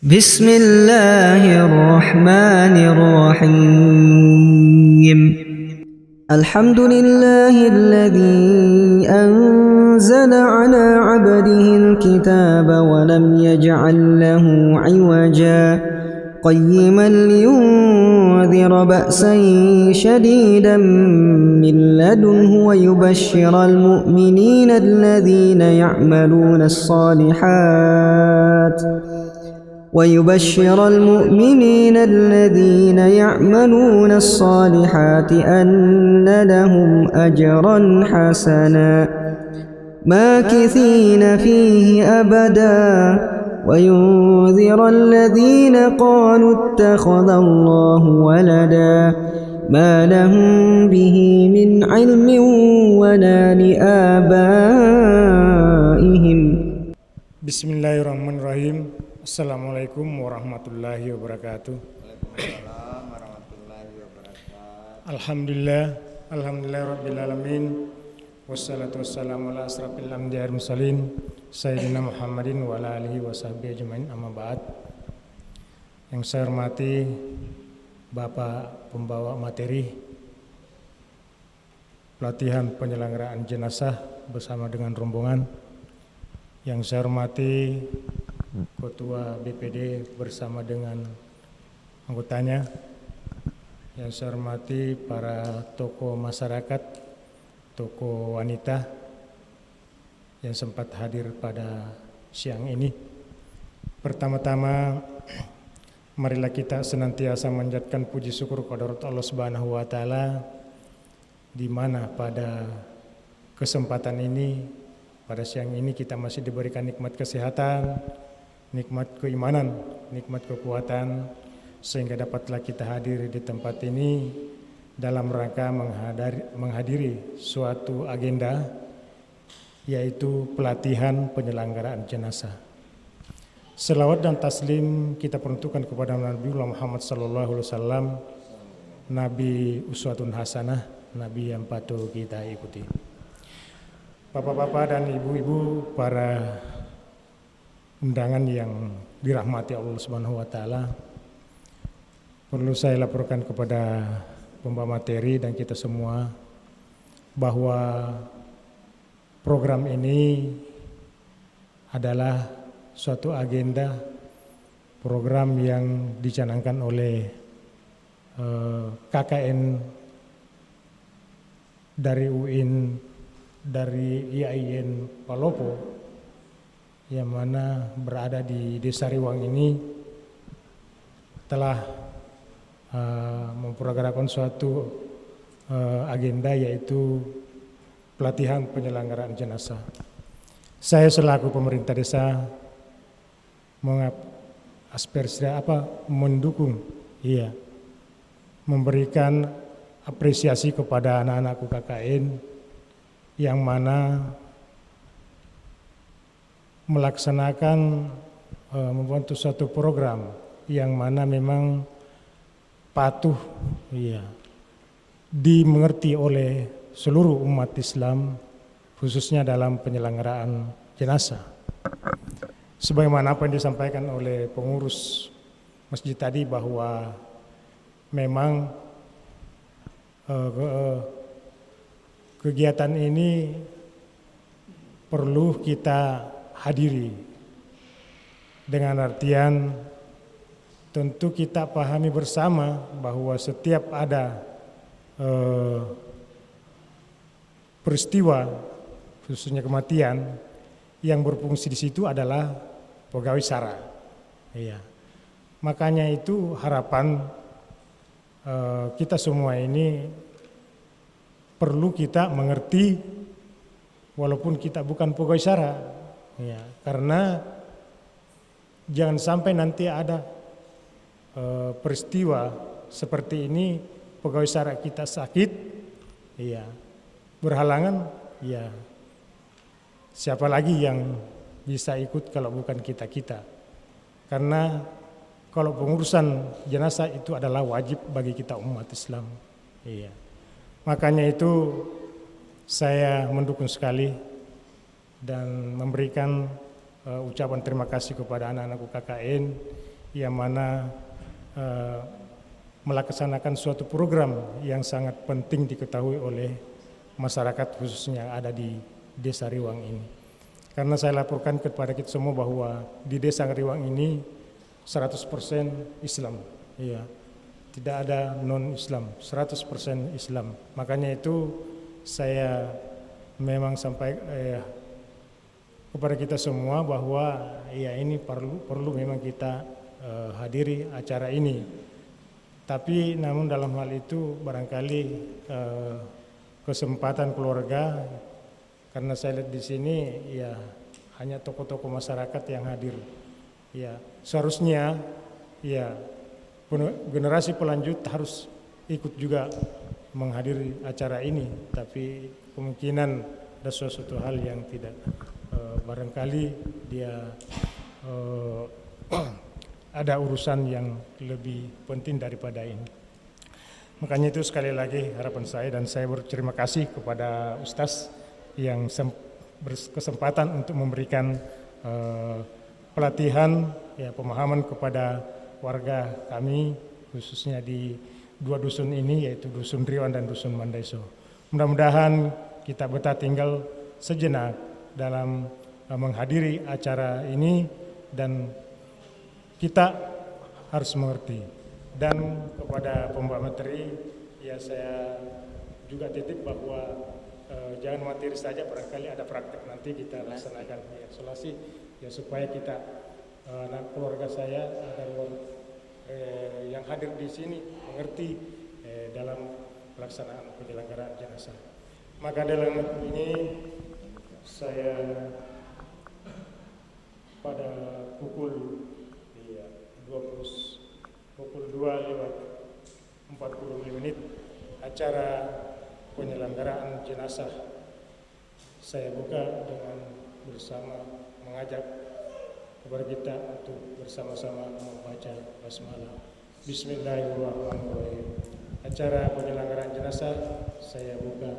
بسم الله الرحمن الرحيم الحمد لله الذي أنزل على عبده الكتاب ولم يجعل له عوجا قيما لينذر بأسا شديدا من لدنه ويبشر المؤمنين الذين يعملون الصالحات أن لهم أجرا حسنا ماكثين فيه أبدا وينذر الذين قالوا اتخذ الله ولدا ما لهم به من علم ولا لآبائهم. Bismillahirrahmanirrahim. Assalamualaikum warahmatullahi wabarakatuh. Waalaikumsalam warahmatullahi wabarakatuh. Alhamdulillah rabbil alamin. Wassalatu wassalamu ala asrafil anbiya'i wal mursalin sayyidina Muhammadin wa ala alihi wa sahbihi ajmain, amma ba'd. Yang saya hormati Bapak pembawa materi pelatihan penyelenggaraan jenazah bersama dengan rombongan. Yang saya hormati Ketua BPD bersama dengan anggotanya. Yang saya hormati para tokoh masyarakat, tokoh wanita yang sempat hadir pada siang ini. Pertama-tama, marilah kita senantiasa menjadikan puji syukur kepada Allah Subhanahu wa taala, di mana pada kesempatan ini, pada siang ini kita masih diberikan nikmat kesehatan, nikmat keimanan, nikmat kekuatan, sehingga dapatlah kita hadir di tempat ini dalam rangka menghadiri suatu agenda, yaitu pelatihan penyelenggaraan jenazah. Selawat dan taslim kita peruntukkan kepada Nabi Muhammad SAW, Nabi uswatun hasanah, Nabi yang patut kita ikuti. Bapak-bapak dan ibu-ibu, para undangan yang dirahmati Allah Subhanahu wa taala, perlu saya laporkan kepada pembawa materi dan kita semua bahwa program ini adalah suatu agenda program yang dicanangkan oleh KKN dari UIN, dari IAIN Palopo, yang mana berada di Desa Riwang ini, telah memprogramkan suatu agenda, yaitu pelatihan penyelenggaraan jenazah. Saya selaku pemerintah desa mendukung, memberikan apresiasi kepada anak-anakku KKN yang mana melaksanakan membantu suatu program yang mana memang patuh dimengerti oleh seluruh umat Islam, khususnya dalam penyelenggaraan jenazah. Sebagaimana apa yang disampaikan oleh pengurus masjid tadi, bahwa memang kegiatan ini perlu kita hadiri, dengan artian tentu kita pahami bersama bahwa setiap ada peristiwa, khususnya kematian, yang berfungsi di situ adalah pegawai SARA. Makanya itu harapan kita semua ini perlu kita mengerti, walaupun kita bukan pegawai SARA, karena jangan sampai nanti ada peristiwa seperti ini, pegawai SARA kita sakit, berhalangan, siapa lagi yang bisa ikut kalau bukan kita-kita? Karena kalau pengurusan jenazah itu adalah wajib bagi kita umat Islam. Makanya itu saya mendukung sekali dan memberikan ucapan terima kasih kepada anak-anakku KKN yang mana melaksanakan suatu program yang sangat penting diketahui oleh masyarakat khususnya ada di Desa Riwang ini. Karena saya laporkan kepada kita semua bahwa di Desa Riwang ini 100% Islam. Iya. Tidak ada non-Islam, 100% Islam. Makanya itu saya memang sampai kepada kita semua bahwa ya ini perlu memang kita hadiri acara ini. Tapi namun dalam hal itu barangkali kesempatan keluarga, karena saya lihat di sini ya hanya tokoh-tokoh masyarakat yang hadir. Ya seharusnya ya generasi pelanjut harus ikut juga menghadiri acara ini, tapi kemungkinan ada sesuatu hal yang tidak barangkali dia ada urusan yang lebih penting daripada ini. Makanya itu sekali lagi harapan saya, dan saya berterima kasih kepada Ustaz yang berkesempatan untuk memberikan pelatihan ya pemahaman kepada warga kami khususnya di dua dusun ini, yaitu Dusun Riwang dan Dusun Mandaiso. Mudah-mudahan kita betah tinggal sejenak dalam menghadiri acara ini, dan kita harus mengerti. Dan kepada pembawa materi, ya saya juga titip bahwa jangan materi saja, barangkali ada praktek nanti kita laksanakan ya, isolasi ya, supaya kita keluarga saya ada yang hadir di sini mengerti dalam pelaksanaan penyelenggaraan jenazah. Maka dalam ini saya pada pukul 2:45 acara penyelenggaraan jenazah saya buka dengan mengajak kepada kita untuk bersama-sama membaca basmalah. Bismillahirrahmanirrahim. Acara penyelenggaraan jenazah saya buka.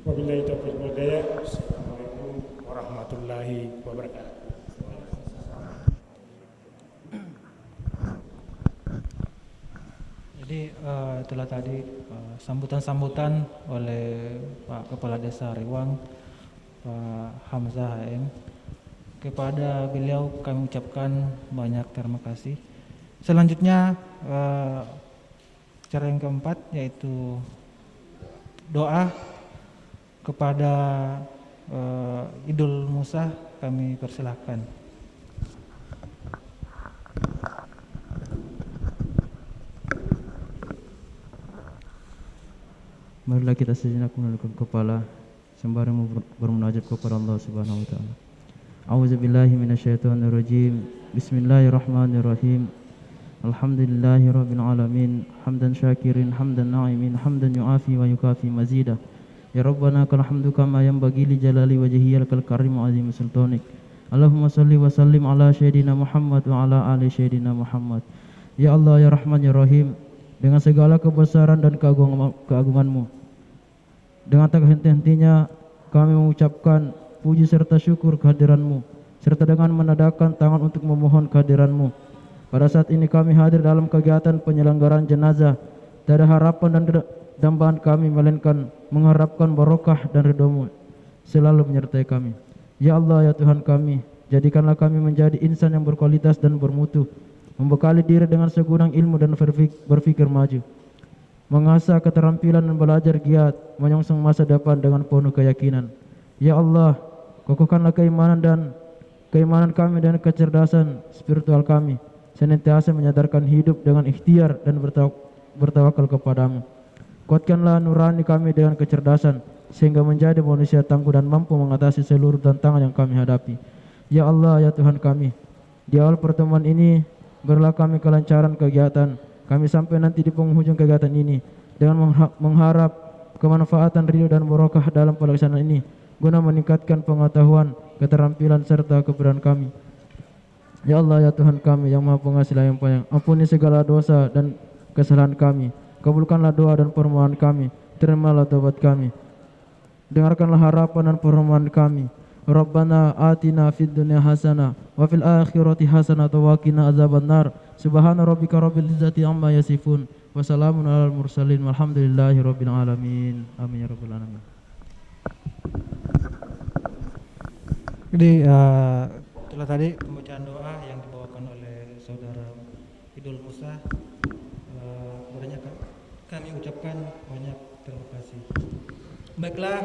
Wabillahi taufiq wal hidayah. Assalamualaikum warahmatullahi wabarakatuh. Jadi itulah tadi sambutan-sambutan oleh Pak Kepala Desa Riwang, Pak Hamzah HM. Kepada beliau kami ucapkan banyak terima kasih. Selanjutnya cara yang keempat yaitu doa kepada Idul Musa, kami persilahkan. Marilah kita sejenak menundukkan kepala sembari bermunajat kepada Allah Subhanahu wa taala. A'udzubillahi minasyaitonirrajim. Bismillahirrahmanirrahim. Alhamdulillahirabbil alamin. Hamdan syakirin, hamdan na'imin, hamdan yu'afi wa yukafi mazidah. Ya Rabbana kal hamdu kama yanbaghi li jalali wajhiyal karim azim sultanik. Allahumma salli wa sallim ala sayyidina Muhammad wa ala ali sayyidina Muhammad. Ya Allah ya Rahman ya Rahim, dengan segala kebesaran dan keagungan-Mu, dengan tak henti-hentinya kami mengucapkan puji serta syukur kehadiran-Mu, serta dengan menadahkan tangan untuk memohon kehadiran-Mu. Pada saat ini kami hadir dalam kegiatan penyelenggaraan jenazah. Tiada harapan dan dambaan kami melainkan mengharapkan barokah dan ridho-Mu selalu menyertai kami. Ya Allah ya Tuhan kami, jadikanlah kami menjadi insan yang berkualitas dan bermutu, membekali diri dengan segudang ilmu dan berfikir maju, mengasah keterampilan dan belajar giat, menyongsong masa depan dengan penuh keyakinan. Ya Allah, kokohkanlah keimanan kami dan kecerdasan spiritual kami, senantiasa menyadarkan hidup dengan ikhtiar dan bertawakal kepadamu. Kuatkanlah nurani kami dengan kecerdasan, sehingga menjadi manusia tangguh dan mampu mengatasi seluruh tantangan yang kami hadapi. Ya Allah ya Tuhan kami, di awal pertemuan ini berilah kami kelancaran kegiatan kami sampai nanti di penghujung kegiatan ini, dengan mengharap kemanfaatan ridho dan barokah dalam pelaksanaan ini, guna meningkatkan pengetahuan, keterampilan serta keberanian kami. Ya Allah ya Tuhan kami yang Maha Pengasih yang Penyayang, ampuni segala dosa dan kesalahan kami, kabulkanlah doa dan permohonan kami, terimalah taubat kami, dengarkanlah harapan dan permohonan kami, Rabbana atina fid dunya hasanah wa fil akhirati hasanah wa qina adzabannar. Subhana rabbika rabbil izzati amma yasifun wa salamun alal mursalin walhamdulillahi rabbil alamin. Amin ya rabbal alamin. Jadi itulah tadi pembacaan doa yang dibawakan oleh saudara Idul Musa. Kepadanya kami ucapkan banyak terima kasih. Baiklah,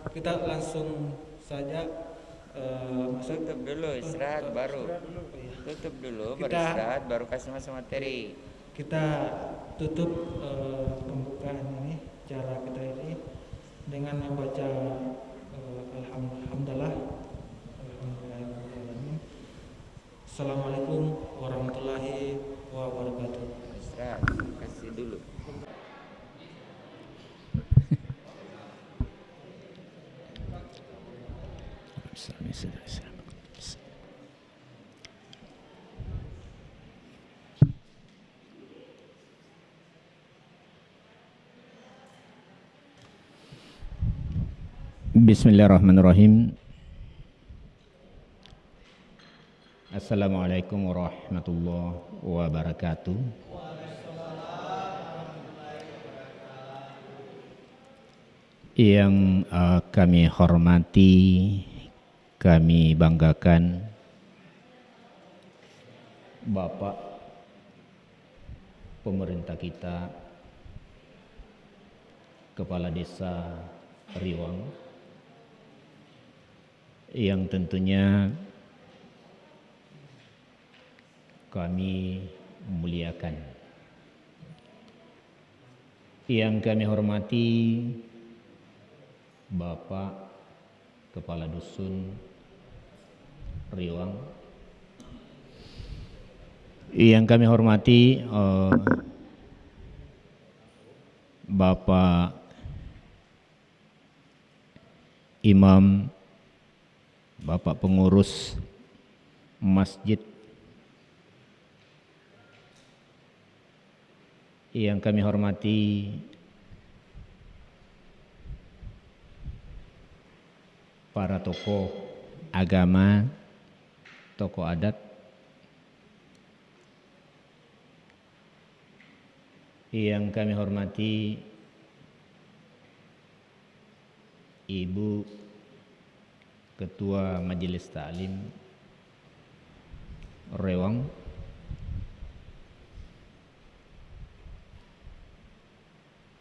kita langsung saja masuk. Tutup dulu, istirahat baru. Tutup dulu, baru istirahat, baru kasih masuk materi. Kita tutup pembukaan ini, cara kita ini dengan membaca alhamdulillah. Assalamualaikum warahmatullahi wabarakatuh. Istirahat, kasih dulu. Bismillahirrahmanirrahim. Assalamualaikum warahmatullahi wabarakatuh. Yang kami hormati, kami banggakan Bapak pemerintah kita, Kepala Desa Riwang, yang tentunya kami muliakan. Yang kami hormati Bapak Kepala Dusun Riwang, yang kami hormati Bapak Imam, Bapak Pengurus Masjid, yang kami hormati para tokoh agama, tokoh adat, yang kami hormati Ibu Ketua Majelis Ta'lim Rewang,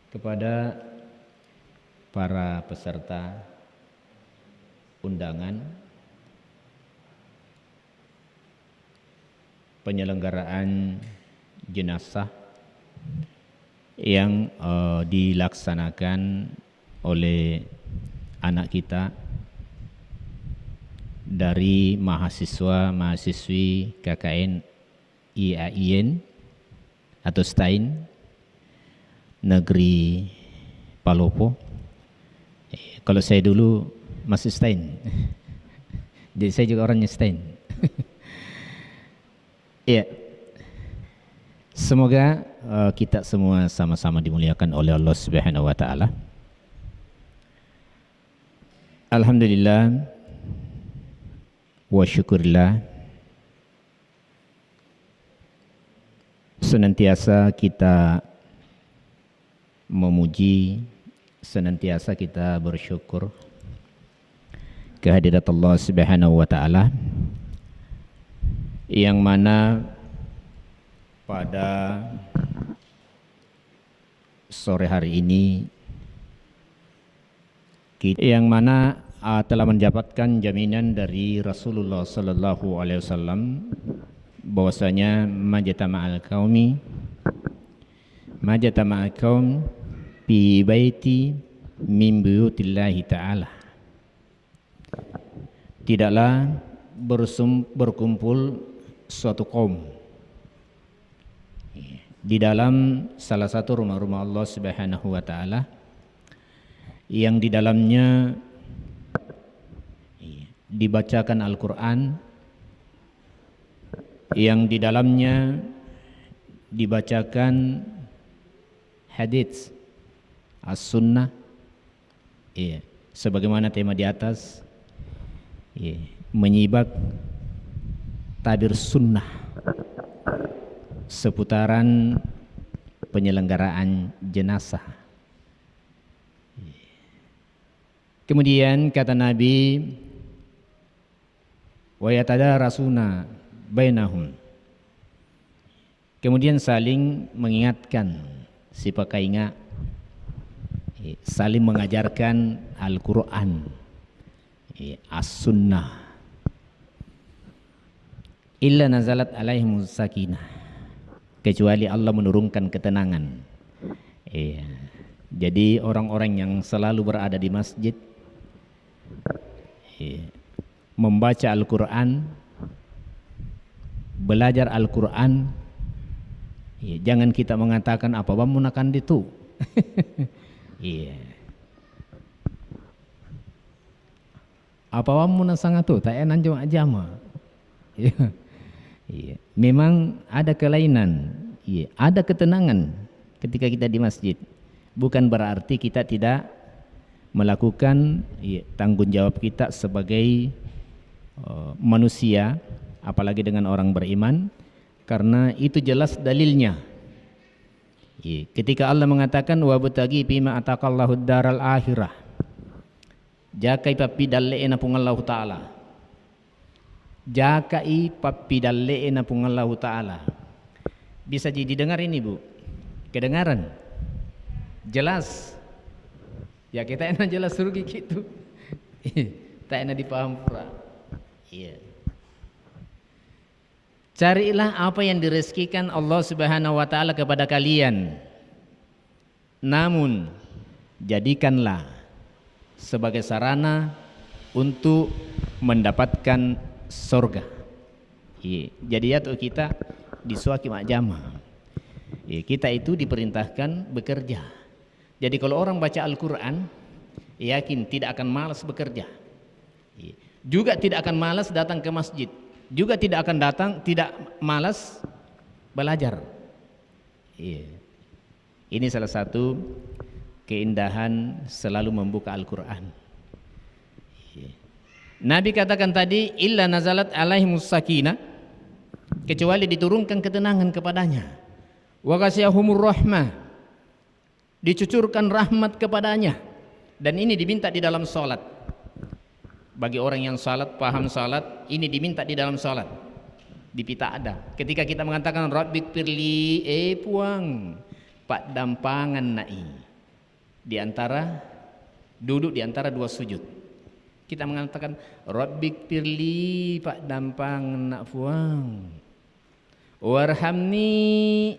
kepada para peserta undangan penyelenggaraan jenazah yang dilaksanakan oleh anak kita dari mahasiswa-mahasiswi KKN IAIN atau STAIN Negeri Palopo. Kalau saya dulu masih STAIN, jadi saya juga orangnya STAIN. Ya, semoga kita semua sama-sama dimuliakan oleh Allah Subhanahu wa taala. Alhamdulillah wa syukurillah, senantiasa kita memuji, senantiasa kita bersyukur kehadirat Allah Subhanahu wa taala, yang mana pada sore hari ini yang mana telah mendapatkan jaminan dari Rasulullah sallallahu alaihi wasallam bahwasanya majtama'al qaum fi baiti min buyutillahi ta'ala, tidaklah berkumpul suatu kaum di dalam salah satu rumah-rumah Allah Subhanahu wa taala, yang di dalamnya dibacakan Al-Quran, yang di dalamnya dibacakan hadits as-sunnah, sebagaimana tema di atas, menyibak tabir sunnah seputaran penyelenggaraan jenazah. Kemudian kata Nabi, wa yatadarasuna bainahum, kemudian saling mengingatkan si pakainga, saling mengajarkan Al-Quran, As-Sunnah. Illa nazalat alaihimus sakinah, kecuali Allah menurunkan ketenangan. Jadi orang-orang yang selalu berada di masjid, membaca Al-Quran, belajar Al-Quran, jangan kita mengatakan apa bamunakan itu. Apa wamuna sangat tu tak enak jom ajama. Memang ada kelainan, ada ketenangan ketika kita di masjid. Bukan berarti kita tidak melakukan tanggung jawab kita sebagai manusia, apalagi dengan orang beriman, karena itu jelas dalilnya. Ketika Allah mengatakan wabtaghi fima ataqallahu daral akhirah, jakai papidalle ena pungallahu taala, jakai papidalle ena pungallahu taala. Bisa jadi dengar ini Bu, kedengaran jelas. Ya kita enak jelas surga gitu. Tak enak dipaham pula. Carilah apa yang direzekikan Allah Subhanahu wa taala kepada kalian. Namun jadikanlah sebagai sarana untuk mendapatkan surga. Jadi ya tuh kita disuaki majama. Kita itu diperintahkan bekerja. Jadi kalau orang baca Al-Quran, yakin tidak akan malas bekerja. Juga tidak akan malas datang ke masjid. Juga tidak malas belajar. Ini salah satu keindahan selalu membuka Al-Quran. Nabi katakan tadi, illa nazalat alaihimus sakinah, kecuali diturunkan ketenangan kepadanya. Wa ghasiyahumur rahmah, dicucurkan rahmat kepadanya. Dan ini diminta di dalam salat. Bagi orang yang salat, paham salat, ini diminta di dalam salat. Di pita ada. Ketika kita mengatakan Rabbik firli, puang, pak dampangan nai. Di antara duduk di antara dua sujud. Kita mengatakan Rabbik firli, pak dampangan nak puang. Warhamni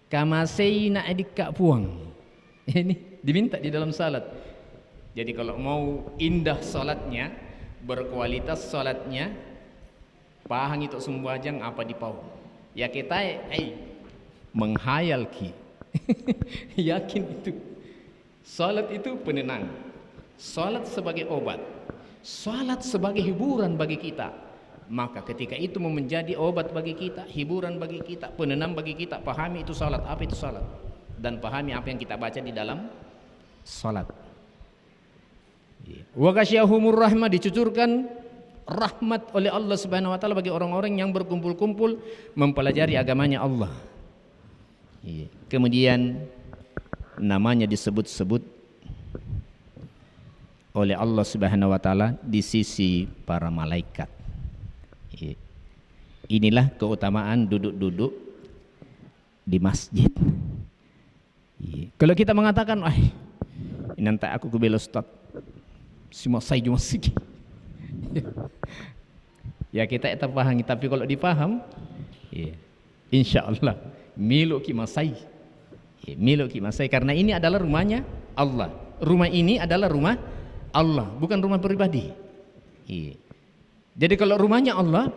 kama sayna adik kak puang. Ini diminta di dalam salat. Jadi kalau mau indah salatnya, berkualitas salatnya, pahang itu sembahyang apa di pau. Ya kita menghayal ki. Yakin itu. Salat itu penenang. Salat sebagai obat. Salat sebagai hiburan bagi kita. Maka ketika itu mau menjadi obat bagi kita, hiburan bagi kita, penenang bagi kita, pahami itu salat, apa itu salat, dan pahami apa yang kita baca di dalam salat. Wa ghasyahumur rahmah, dicucurkan rahmat oleh Allah Subhanahu wa taala bagi orang-orang yang berkumpul-kumpul mempelajari agamanya Allah. Kemudian namanya disebut-sebut oleh Allah Subhanahu wa taala di sisi para malaikat. Inilah keutamaan duduk-duduk di masjid. Kalau kita mengatakan, nanti aku ke bela Ustaz, semua saya cuma segi. Ya kita tak paham, tapi kalau dipaham, insya Allah milu ki masai, milu ki masai, karena ini adalah rumahnya Allah. Rumah ini adalah rumah Allah, bukan rumah pribadi. Jadi kalau rumahnya Allah,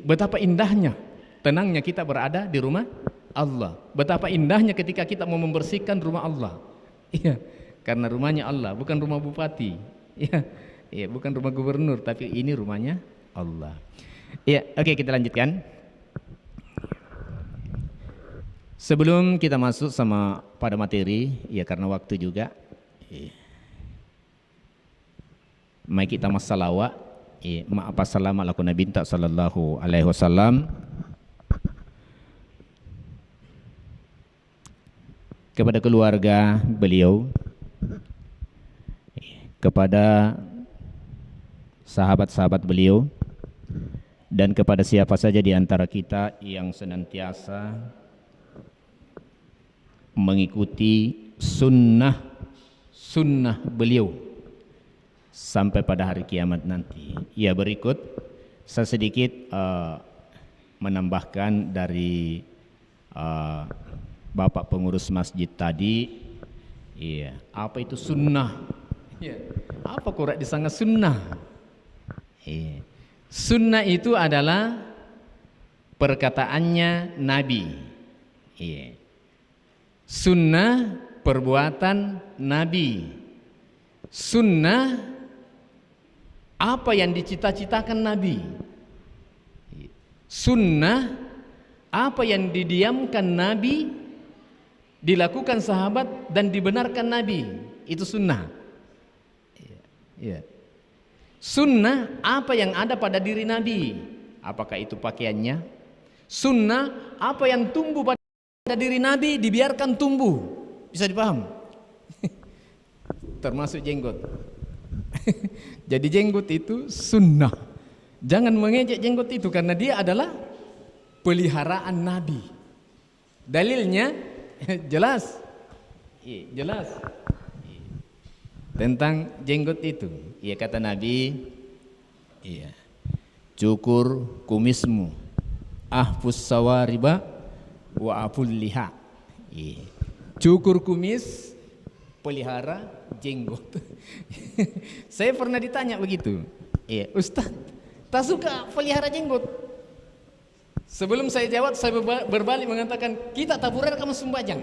betapa indahnya, tenangnya kita berada di rumah Allah. Betapa indahnya ketika kita mau membersihkan rumah Allah. Karena rumahnya Allah, bukan rumah bupati. Bukan rumah gubernur, tapi ini rumahnya Allah. Oke, kita lanjutkan. Sebelum kita masuk pada materi, karena waktu juga. Mari kita masalawat apa salamat laku Nabi sallallahu alaihi wasallam kepada keluarga beliau, kepada sahabat-sahabat beliau, dan kepada siapa saja di antara kita yang senantiasa mengikuti sunnah beliau sampai pada hari kiamat nanti. Ya, berikut saya sedikit menambahkan dari Bapak pengurus masjid tadi. Iya, apa itu sunnah? Iya, apa kurang disangka sunnah? Iya. Sunnah itu adalah perkataannya Nabi. Iya. Sunnah perbuatan Nabi. Sunnah apa yang dicita-citakan Nabi. Sunnah apa yang didiamkan Nabi, dilakukan sahabat dan dibenarkan Nabi. Itu sunnah. Iya. Sunnah apa yang ada pada diri Nabi, apakah itu pakaiannya. Sunnah apa yang tumbuh pada diri Nabi, dibiarkan tumbuh. Bisa dipaham? Termasuk jenggot. Jadi jenggot itu sunnah. Jangan mengejek jenggot itu, karena dia adalah peliharaan Nabi. Dalilnya jelas. Jelas tentang jenggot itu. Iya, kata Nabi, iya, cukur kumismu, ahfus sawariba wa aful liha. Iya. Cukur kumis, pelihara jenggot. Saya pernah ditanya begitu. Iya, Ustaz, tak suka pelihara jenggot. Sebelum saya jawab, saya berbalik mengatakan, kita taburar kamu sembajang.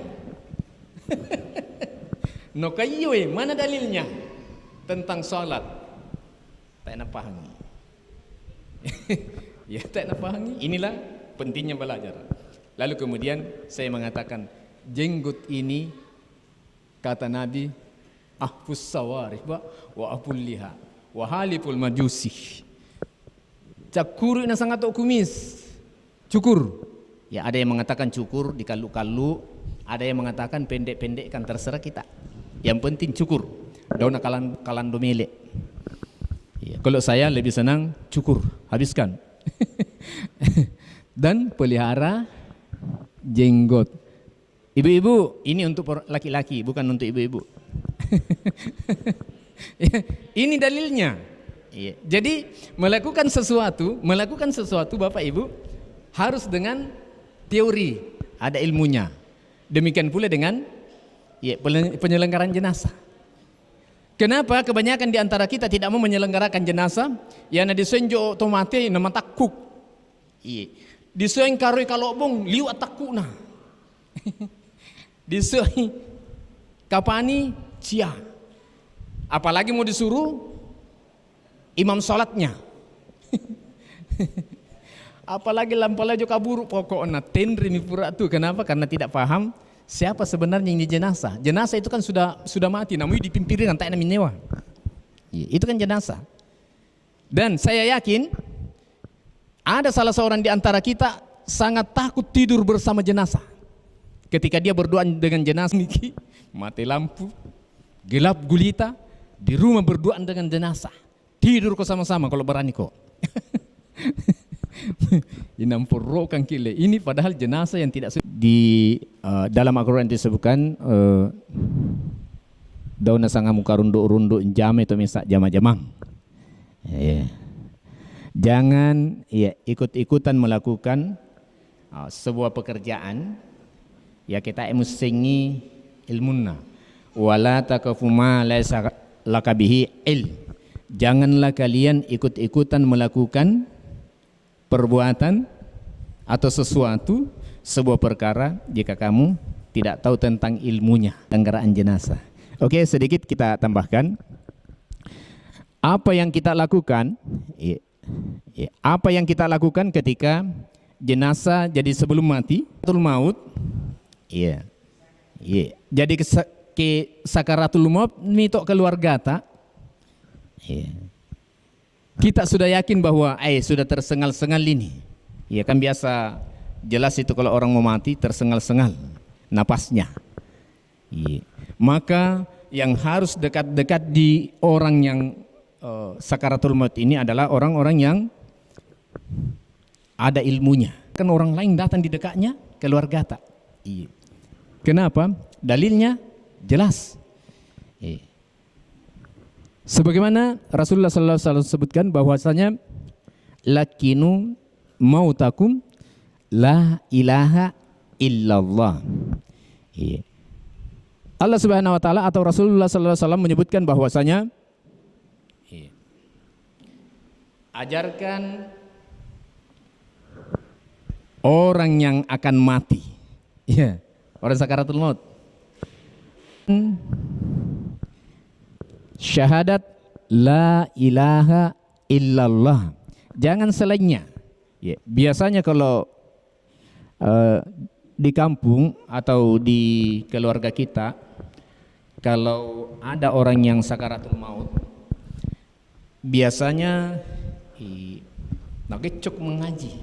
No kayu, mana dalilnya tentang sholat? Tak nak pahami. Ya, tak nak pahami. Inilah pentingnya belajar. Lalu kemudian saya mengatakan, jenggot ini kata Nabi, ahfus sawarih wa aful liha wa haliful majusi. Cakur ina sangat kumis. Cukur. Ya, ada yang mengatakan cukur dikalu-kalu, ada yang mengatakan pendek-pendek, kan terserah kita. Yang penting cukur. Daun kalan domele. Ya, kalau saya lebih senang cukur, habiskan. Dan pelihara jenggot. Ibu-ibu, ini untuk laki-laki, bukan untuk ibu-ibu. Ya, ini dalilnya. Ya, jadi melakukan sesuatu Bapak Ibu harus dengan teori, ada ilmunya. Demikian pula dengan penyelenggaraan jenazah. Kenapa kebanyakan di antara kita tidak mau menyelenggarakan jenazah? Ya, na disenjo otomate nama takuk. Iya. Disoeng karoi kalobong liwat takuna. Disoeng kapani cia. Apalagi mau disuruh imam salatnya. Apalagi lampalajo kaburu pokoknya tendri mi pura tu. Kenapa? Karena tidak paham siapa sebenarnya ini jenazah. Jenazah itu kan sudah mati, namun dipimpirin tak ada minyewa. Itu kan jenazah. Dan saya yakin ada salah seorang di antara kita sangat takut tidur bersama jenazah. Ketika dia berdoa dengan jenazah niki, mati lampu, gelap gulita, di rumah berdoa dengan jenazah. Tidur kok sama-sama kalau berani kok. Inampurrokan kile. Ini padahal jenazah yang tidak di dalam Al-Quran disebutkan dauna sangamu karundo-rundo jame itu misak jama-jamang. Ya. Jangan ikut-ikutan melakukan sebuah pekerjaan ya kita emusingi ilmunna wala takafu ma laysa laka bihi ilm. Janganlah kalian ikut-ikutan melakukan perbuatan atau sesuatu sebuah perkara jika kamu tidak tahu tentang ilmunya, penyelenggaraan jenazah. Oke, sedikit kita tambahkan. Apa yang kita lakukan? Apa yang kita lakukan ketika jenazah jadi sebelum mati, sakaratul maut? Jadi ke sakaratul maut mitok keluarga ta. Ya. Kita sudah yakin bahwa sudah tersengal-sengal ini. Ya kan biasa jelas itu kalau orang mau mati tersengal-sengal napasnya. Ya. Maka yang harus dekat-dekat di orang yang sakaratul maut ini adalah orang-orang yang ada ilmunya. Kan orang lain datang di dekatnya, keluarga tak. Iya. Kenapa? Dalilnya jelas. Iya. Sebagaimana Rasulullah SAW sebutkan bahwasanya lakinu mautakum la ilaha illallah. Iya. Allah Subhanahu wa taala atau Rasulullah SAW menyebutkan bahwasanya ajarkan orang yang akan mati, ya, orang sakaratul maut, syahadat la ilaha illallah, jangan selainnya. Ya, biasanya kalau di kampung atau di keluarga kita, kalau ada orang yang sakaratul maut, biasanya nakecuk mengaji,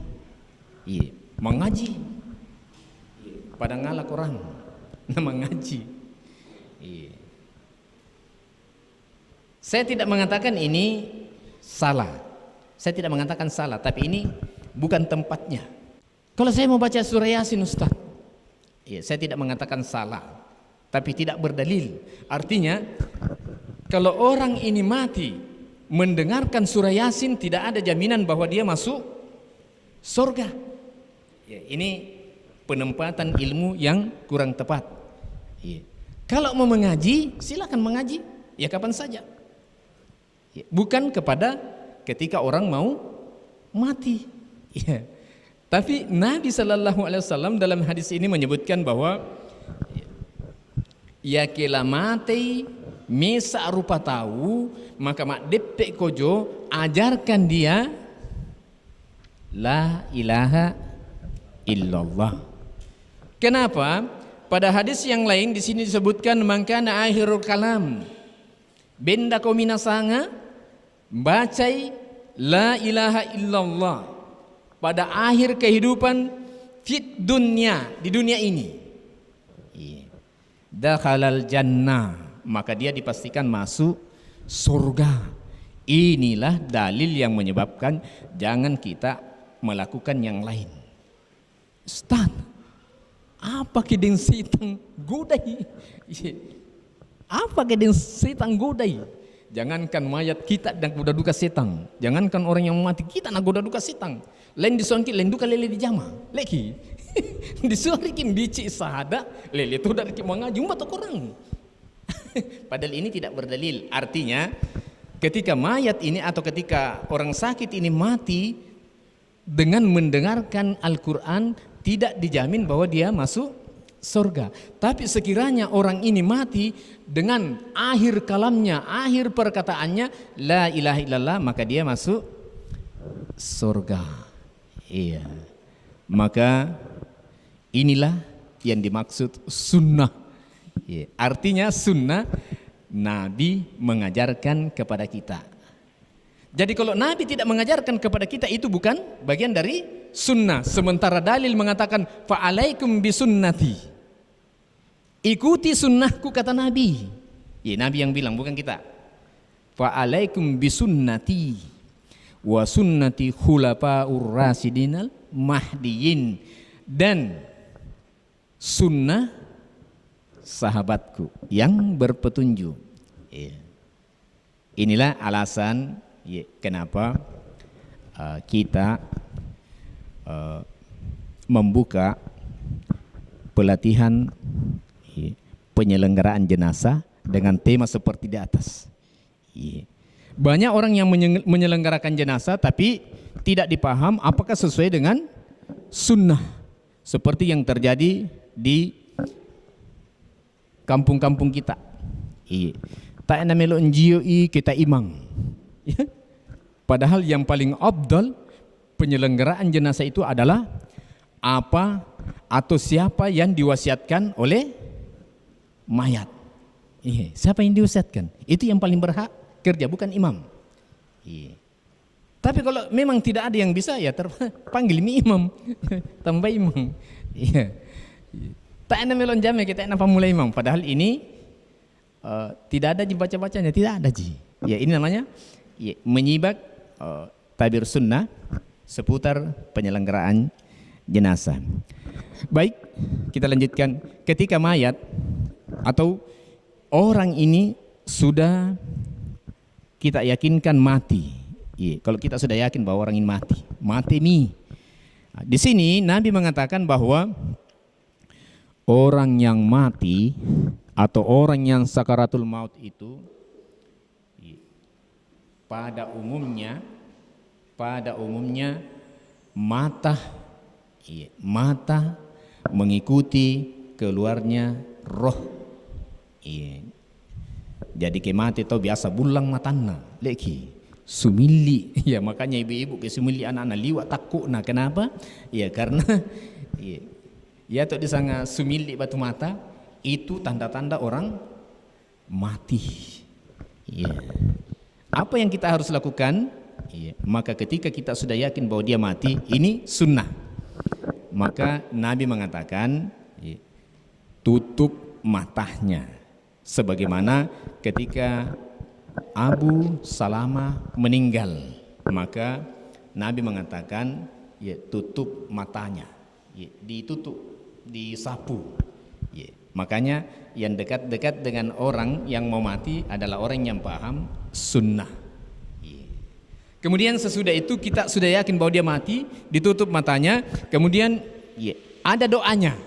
mengaji, pada ngalak orang, mengaji. Saya tidak mengatakan ini salah, saya tidak mengatakan salah, tapi ini bukan tempatnya. Kalau saya mau baca surah Yasin, Ustaz, saya tidak mengatakan salah, tapi tidak berdalil. Artinya, kalau orang ini mati mendengarkan surah Yasin, tidak ada jaminan bahwa dia masuk surga. Ya, ini penempatan ilmu yang kurang tepat. Ya. Kalau mau mengaji, silakan mengaji, ya kapan saja. Ya, bukan ketika orang mau mati. Ya. Tapi Nabi SAW dalam hadis ini menyebutkan bahwa ya kela mati mesa rupa tahu, maka mak depek kojo ajarkan dia la ilaha illallah. Kenapa? Pada hadis yang lain di sini disebutkan mangkana akhirul kalam benda kau minasanga bacai la ilaha illallah pada akhir kehidupan fit dunia, di dunia ini. Dakhalal jannah, maka dia dipastikan masuk surga. Inilah dalil yang menyebabkan jangan kita melakukan yang lain. Ustaz, apa kedeng setan godai? Apa kedeng setan godai? Jangankan mayat kita dan goda duka setan, jangankan orang yang mati kita nak goda duka setan. Lain disongki, lain duka lele di jama, leki. Disorikin bici sahada, lele tu dari kimangaji umat orang. Padahal ini tidak berdalil. Artinya, ketika mayat ini atau ketika orang sakit ini mati dengan mendengarkan Al-Quran, tidak dijamin bahwa dia masuk surga. Tapi sekiranya orang ini mati dengan akhir kalamnya, akhir perkataannya la ilaha illallah, maka dia masuk surga. Iya. Maka inilah yang dimaksud sunnah. Iya. Artinya sunnah Nabi mengajarkan kepada kita. Jadi kalau Nabi tidak mengajarkan kepada kita, itu bukan bagian dari sunnah. Sementara dalil mengatakan fa'alaikum bisunnati, ikuti sunnahku, kata Nabi. Ya, Nabi yang bilang, bukan kita. Fa'alaikum bisunnati wa sunnati khulafaur rasidinal mahdiyin, dan sunnah sahabatku yang berpetunjuk. Ya. Inilah alasan kenapa kita membuka pelatihan penyelenggaraan jenazah dengan tema seperti di atas. Banyak orang yang menyelenggarakan jenazah tapi tidak dipaham apakah sesuai dengan sunnah, seperti yang terjadi di kampung-kampung kita. Tak ada melo njio kita imang. Padahal yang paling afdal penyelenggaraan jenazah itu adalah apa atau siapa yang diwasiatkan oleh mayat. Siapa yang diwasiatkan? Itu yang paling berhak kerja, bukan imam. Iya. Tapi kalau memang tidak ada yang bisa ya panggil imam, tambah imam. Iya. Tak ada melon jam kita nak mulai imam. Padahal ini tidak ada dibaca-bacanya, tidak ada ji. Ya ini namanya ya, menyibak tabir sunnah seputar penyelenggaraan jenazah. Baik, kita lanjutkan. Ketika mayat atau orang ini sudah kita yakinkan mati. Iya, kalau kita sudah yakin bahwa orang ini mati mi. Nah, di sini Nabi mengatakan bahwa orang yang mati atau orang yang sakaratul maut itu pada umumnya mata mengikuti keluarnya roh. Iya. Jadi ke mati itu biasa bulang matana leki. Sumili, ya makanya ibu-ibu ke sumili anak-anak liwat takut. Nah kenapa? Ya karena ya tuh disanga sumili batu mata itu tanda-tanda orang mati. Ya. Apa yang kita harus lakukan? Ya. Maka ketika kita sudah yakin bahwa dia mati, ini sunnah. Maka Nabi mengatakan ya, tutup matanya. Sebagaimana ketika Abu Salamah meninggal, maka Nabi mengatakan ya tutup matanya, ya, ditutup, disapu. Ya. Makanya yang dekat-dekat dengan orang yang mau mati adalah orang yang paham sunnah. Ya. Kemudian sesudah itu kita sudah yakin bahwa dia mati, ditutup matanya, kemudian ya, ada doanya.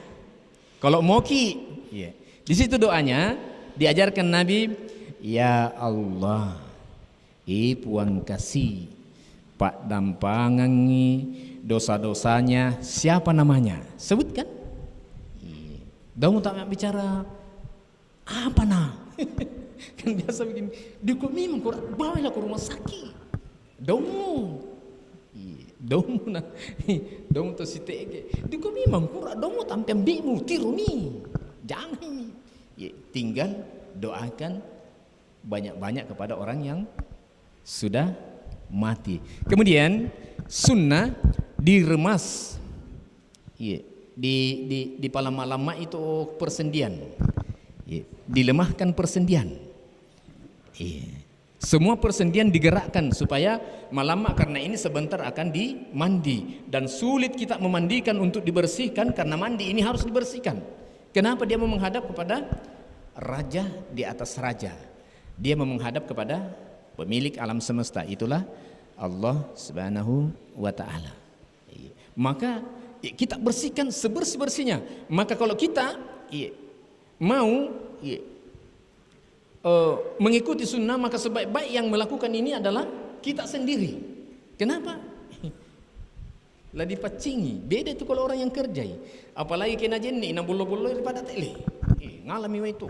Kalau moki, ya, di situ doanya diajarkan Nabi. Ya Allah, Puan kasih Pak dampangangi dosa-dosanya, siapa namanya? Sebutkan. Dong tak bicara apa nah? Kan biasa begini. Di memang kurang bawalah ke rumah sakit. Dong nah, dong to si tege. Di memang kurang dong tampil bimu tiru nih. Jangan. Tinggal doakan banyak-banyak kepada orang yang sudah mati. Kemudian sunnah diremas, di lama-lama itu persendian, dilemahkan persendian. Semua persendian digerakkan supaya malama, karena ini sebentar akan dimandi dan sulit kita memandikan untuk dibersihkan karena mandi ini harus dibersihkan. Kenapa dia mau menghadap kepada raja di atas raja? Dia menghadap kepada pemilik alam semesta, itulah Allah Subhanahu wa Ta'ala. Maka kita bersihkan sebersih-bersihnya. Maka kalau kita mau mengikuti sunnah, maka sebaik-baik yang melakukan ini adalah kita sendiri. Kenapa? Lah dipacingi. Beda itu kalau orang yang kerja. Apalagi kena jenni ina bolo-bolo daripada tele. Ngalami itu.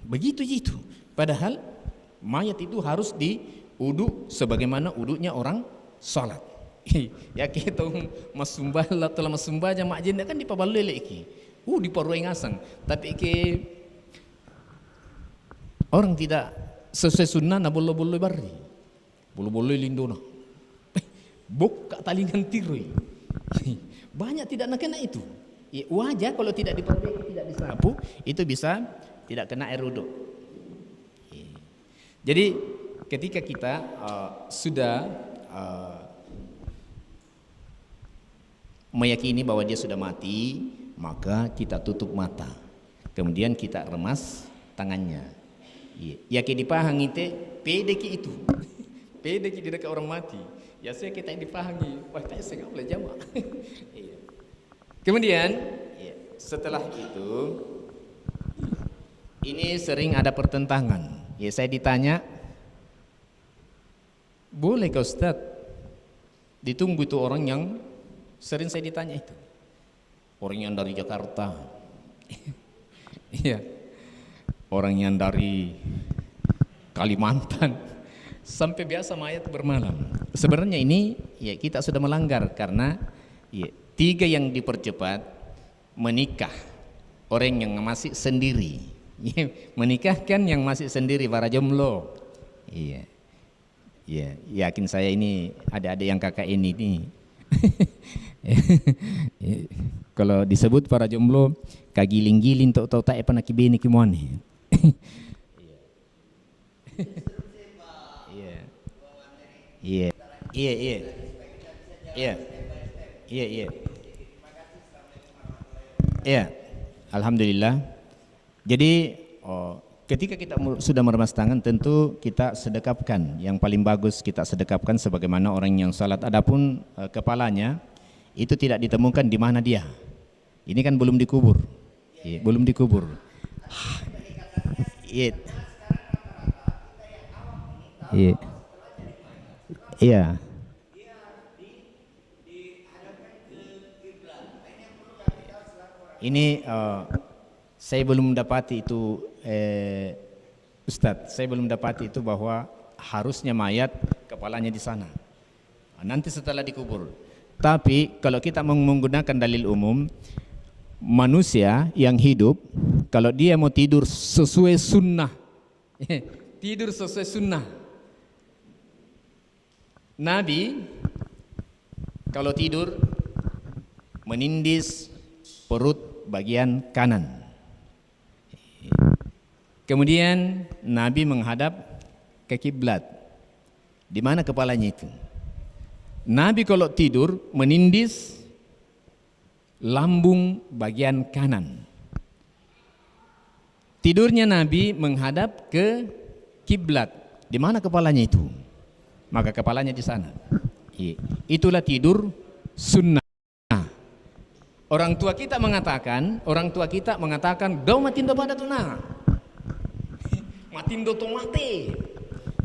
Begitu. Padahal mayat itu harus diuduk sebagaimana uduknya orang salat. Ya kita masumbah telah masumbah aja mak jenda kan dipabalele iki. Diparuai ngasang. Tapi ke orang tidak sesuai sunnah na bolo-bolo bari. Bolo-bolo lindona. Buka talingan tirui. Banyak tidak nak kena itu. Wajah kalau tidak diperbaiki, tidak disapu, itu bisa tidak kena air wuduk. Jadi ketika kita sudah meyakini bahwa dia sudah mati, maka kita tutup mata, kemudian kita remas tangannya. Ya ke dipahangi te pedeki itu, pedeki di dekat orang mati. Ya saya kita dipahangi, wah tak saya boleh jawab. Kemudian setelah itu ini sering ada pertentangan. Saya ditanya, boleh ke Ustaz ditunggu itu orang yang sering saya ditanya itu, orang yang dari Jakarta, orang yang dari Kalimantan, sampai biasa mayat bermalam. Sebenarnya ini kita sudah melanggar karena 3 yang dipercepat menikah, orang yang masih sendiri, Menikahkan yang masih sendiri, para jomblo. Iya. Iya, yakin saya ini adik-adik yang kakak ini nih. Kalau disebut para jomblo kagiling-giling tok tak apa nak kibini kimone. Iya. Iya. Iya, iya. Iya. Iya, iya. Iya. Alhamdulillah. Jadi ketika kita sudah meremas tangan, tentu kita sedekapkan. Yang paling bagus kita sedekapkan sebagaimana orang yang salat. Adapun kepalanya itu tidak ditemukan di mana dia. Ini kan belum dikubur. Ya, belum dikubur. Iya. Iya. Iya. Ini saya belum mendapati itu Ustadz, saya belum mendapati itu bahwa harusnya mayat kepalanya di sana. Nanti setelah dikubur. Tapi kalau kita menggunakan dalil umum, manusia yang hidup kalau dia mau tidur sesuai sunnah, tidur sesuai sunnah. Nabi kalau tidur menindis perut bagian kanan. Kemudian Nabi menghadap ke kiblat. Di mana kepalanya itu? Nabi kalau tidur menindis lambung bagian kanan. Tidurnya Nabi menghadap ke kiblat. Di mana kepalanya itu? Maka kepalanya di sana. Itulah tidur sunnah. Orang tua kita mengatakan, "Dau matindo pada tuna." Matindo to mati.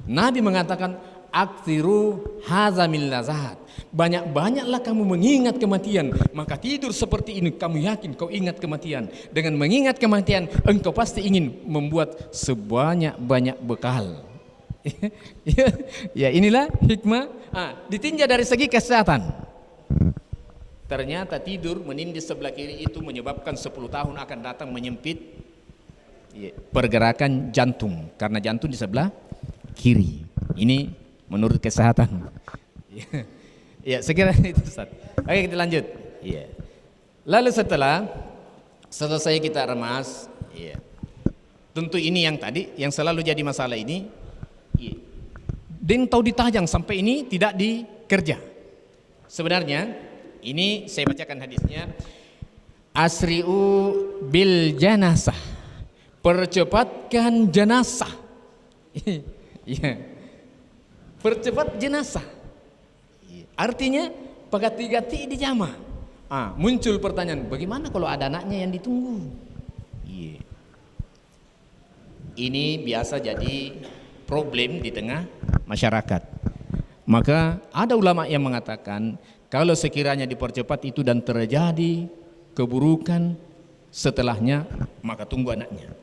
Nabi mengatakan, "Aktsiru hazamil lazat." Banyak-banyaklah kamu mengingat kematian. Maka tidur seperti ini kamu yakin kau ingat kematian. Dengan mengingat kematian engkau pasti ingin membuat sebanyak-banyak bekal. Ya inilah hikmah. Ditinjau dari segi kesehatan. Ternyata tidur menindis sebelah kiri itu menyebabkan 10 tahun akan datang menyempit pergerakan jantung karena jantung di sebelah kiri. Ini menurut kesehatan. Ya, sekira itu Ustaz. Oke, kita lanjut. Ya. Lalu setelah selesai kita remas, ya. Tentu ini yang tadi yang selalu jadi masalah ini. Ya. Den tahu ditajang sampai ini tidak dikerja. Sebenarnya ini saya bacakan hadisnya. Asri'u bil janasah. Percepatkan jenazah. Ya. Percepat jenazah. Artinya pagati-gati di jama. Muncul pertanyaan, bagaimana kalau ada anaknya yang ditunggu? Ini biasa jadi problem di tengah masyarakat. Maka ada ulama yang mengatakan kalau sekiranya dipercepat itu dan terjadi keburukan setelahnya, maka tunggu anaknya.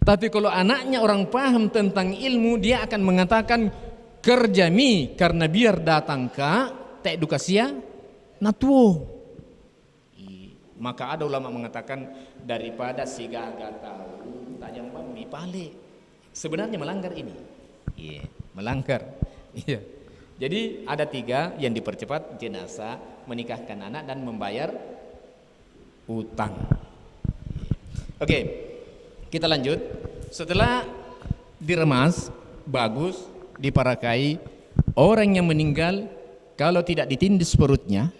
Tapi kalau anaknya orang paham tentang ilmu, dia akan mengatakan kerjami karena biar datang ke te edukasia natuo. Maka ada ulama mengatakan daripada si gaga tahu tajam bami pale. Sebenarnya melanggar ini. Melanggar. Jadi ada 3 yang dipercepat: jenazah, menikahkan anak, dan membayar utang. Oke, kita lanjut. Setelah diremas, bagus, diparakai, orang yang meninggal kalau tidak ditindis perutnya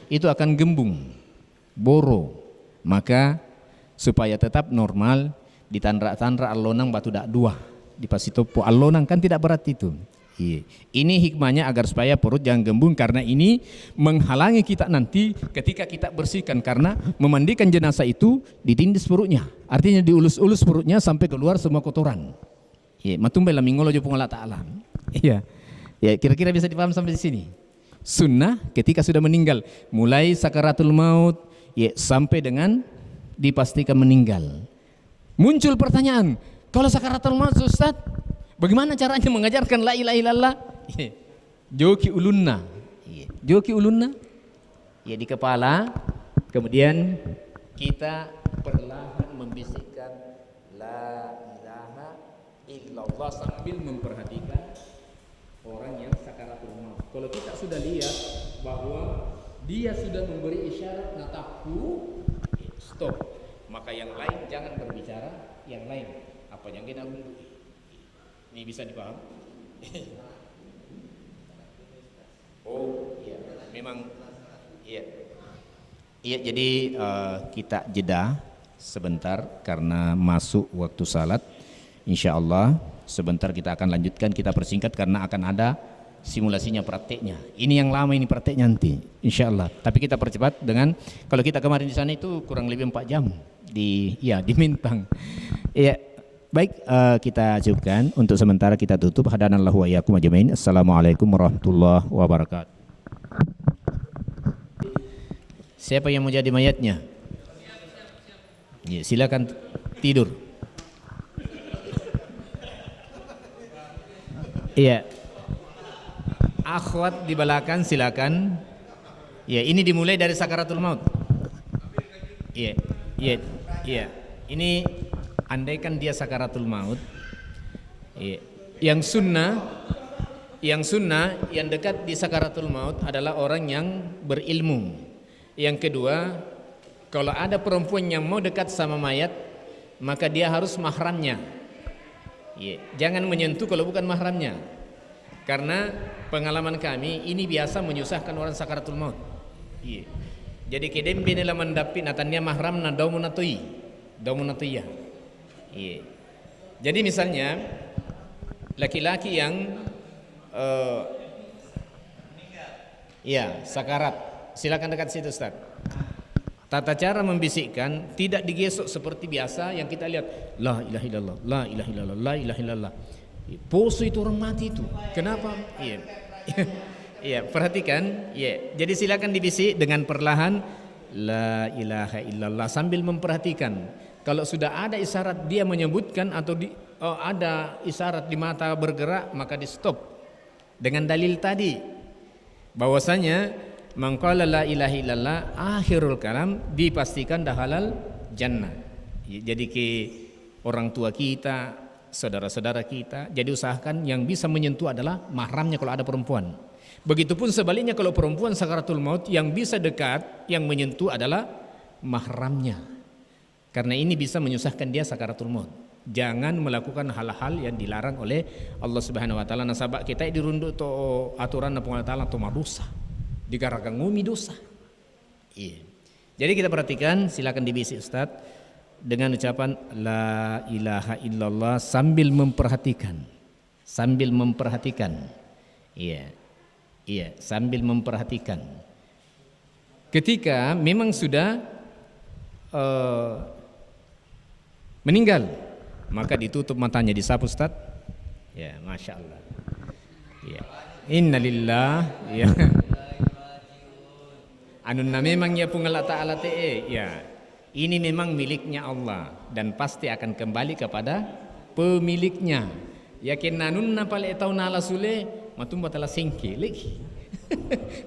itu akan gembung, boro. Maka supaya tetap normal, ditandra-tandra allonang batu dak 2 di pasitopo. Allonang kan tidak berat itu. Ini hikmahnya agar supaya perut jangan gembung, karena ini menghalangi kita nanti ketika kita bersihkan, karena memandikan jenazah itu ditindis perutnya, artinya diulus-ulus perutnya sampai keluar semua kotoran. Matumbe lamingolo jo Allah Ta'ala. Kira-kira bisa dipaham sampai di sini. Sunnah ketika sudah meninggal, mulai sakaratul maut sampai dengan dipastikan meninggal. Muncul pertanyaan, kalau sakaratul maut Ustaz, bagaimana caranya mengajarkan la ilaha illallah? Joki ulunna. Joki ulunna. Di kepala, kemudian kita perlahan membisikkan la ilaha illallah sambil memperhatikan orang yang sakaratul maut. Kalau kita sudah lihat bahwa dia sudah memberi isyarat natahu, stop. Maka yang lain jangan berbicara, yang lain apa yang kita untuk. Ini bisa dipaham? Oh iya, memang iya. Iya, jadi kita jeda sebentar karena masuk waktu salat. Insya Allah sebentar kita akan lanjutkan, kita persingkat karena akan ada simulasinya, prakteknya. Ini yang lama, ini prakteknya nanti insya Allah. Tapi kita percepat dengan, kalau kita kemarin di sana itu kurang lebih 4 jam di Mintang. Iya, baik, kita cukupkan untuk sementara, kita tutup. Hadanallahu wa iyyakum ajmain. Assalamualaikum warahmatullahi wabarakatuh. Siapa yang mau jadi mayatnya? Ya, silakan tidur. Iya. Akhwat di belakang silakan. Ya, ini dimulai dari sakaratul maut. Iya. Iya. Iya. Ini andaikan dia sakaratul maut. Iya. Yang sunnah yang dekat di sakaratul maut adalah orang yang berilmu. Yang kedua, kalau ada perempuan yang mau dekat sama mayat, maka dia harus mahramnya. Jangan menyentuh kalau bukan mahramnya. Karena pengalaman kami ini biasa menyusahkan orang sakaratul maut. Jadi kedem binela mendapi natannya mahram na daumunatuyah. Jadi misalnya laki-laki yang sakarat, silakan dekat situ Ustaz. Tata cara membisikkan tidak digesok seperti biasa yang kita lihat, la ilaha illallah, la ilaha illallah, la ilaha illallah. Poso itu orang mati itu. Kenapa? Iya. Iya, perhatikan, iya. Jadi silakan dibisik dengan perlahan, la ilaha illallah, sambil memperhatikan. Kalau sudah ada isyarat dia menyebutkan atau ada isyarat di mata bergerak, maka di stop. Dengan dalil tadi bahwasanya man qala la ilaha illallah akhirul kalam, dipastikan dah halal jannah. Jadi ke orang tua kita, saudara-saudara kita, jadi usahakan yang bisa menyentuh adalah mahramnya kalau ada perempuan. Begitupun sebaliknya, kalau perempuan sakaratul maut, yang bisa dekat, yang menyentuh adalah mahramnya. Karena ini bisa menyusahkan dia sakaratul maut. Jangan melakukan hal-hal yang dilarang oleh Allah Subhanahu wa taala. Nasabak kita dirunduk to aturan Allah taala to madosa. Dikarakan ngumi dosa. Iya. Jadi kita perhatikan, silakan dibisik Ustaz dengan ucapan la ilaha illallah sambil memperhatikan. Sambil memperhatikan. Iya. Iya, sambil memperhatikan. Ketika memang sudah meninggal, maka ditutup matanya, disapu Ustaz. Ya, Masya Allah. Ya. Innalillah. Ya. Anunna memang ya pungal ta'ala te'e. Ya. Ini memang miliknya Allah dan pasti akan kembali kepada pemiliknya. Yakin nanunna pale tau nala sule matum batala singki lagi.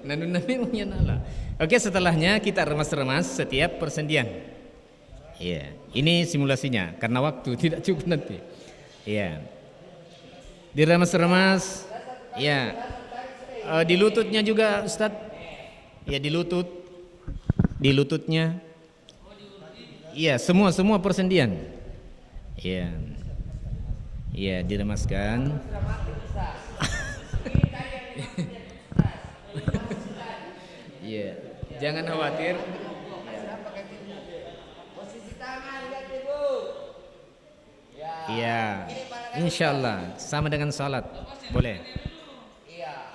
Nanunna memangnya nala. Oke, setelahnya kita remas-remas setiap persendian. Iya, ini simulasinya karena waktu tidak cukup nanti. Iya. Diremas-remas. Iya. Di lututnya juga Ustaz. Ya, di lututnya. Iya, semua persendian. Iya. Iya, diremaskan. Iya, jangan khawatir. Iya, insyaallah sama dengan salat, boleh. Iya.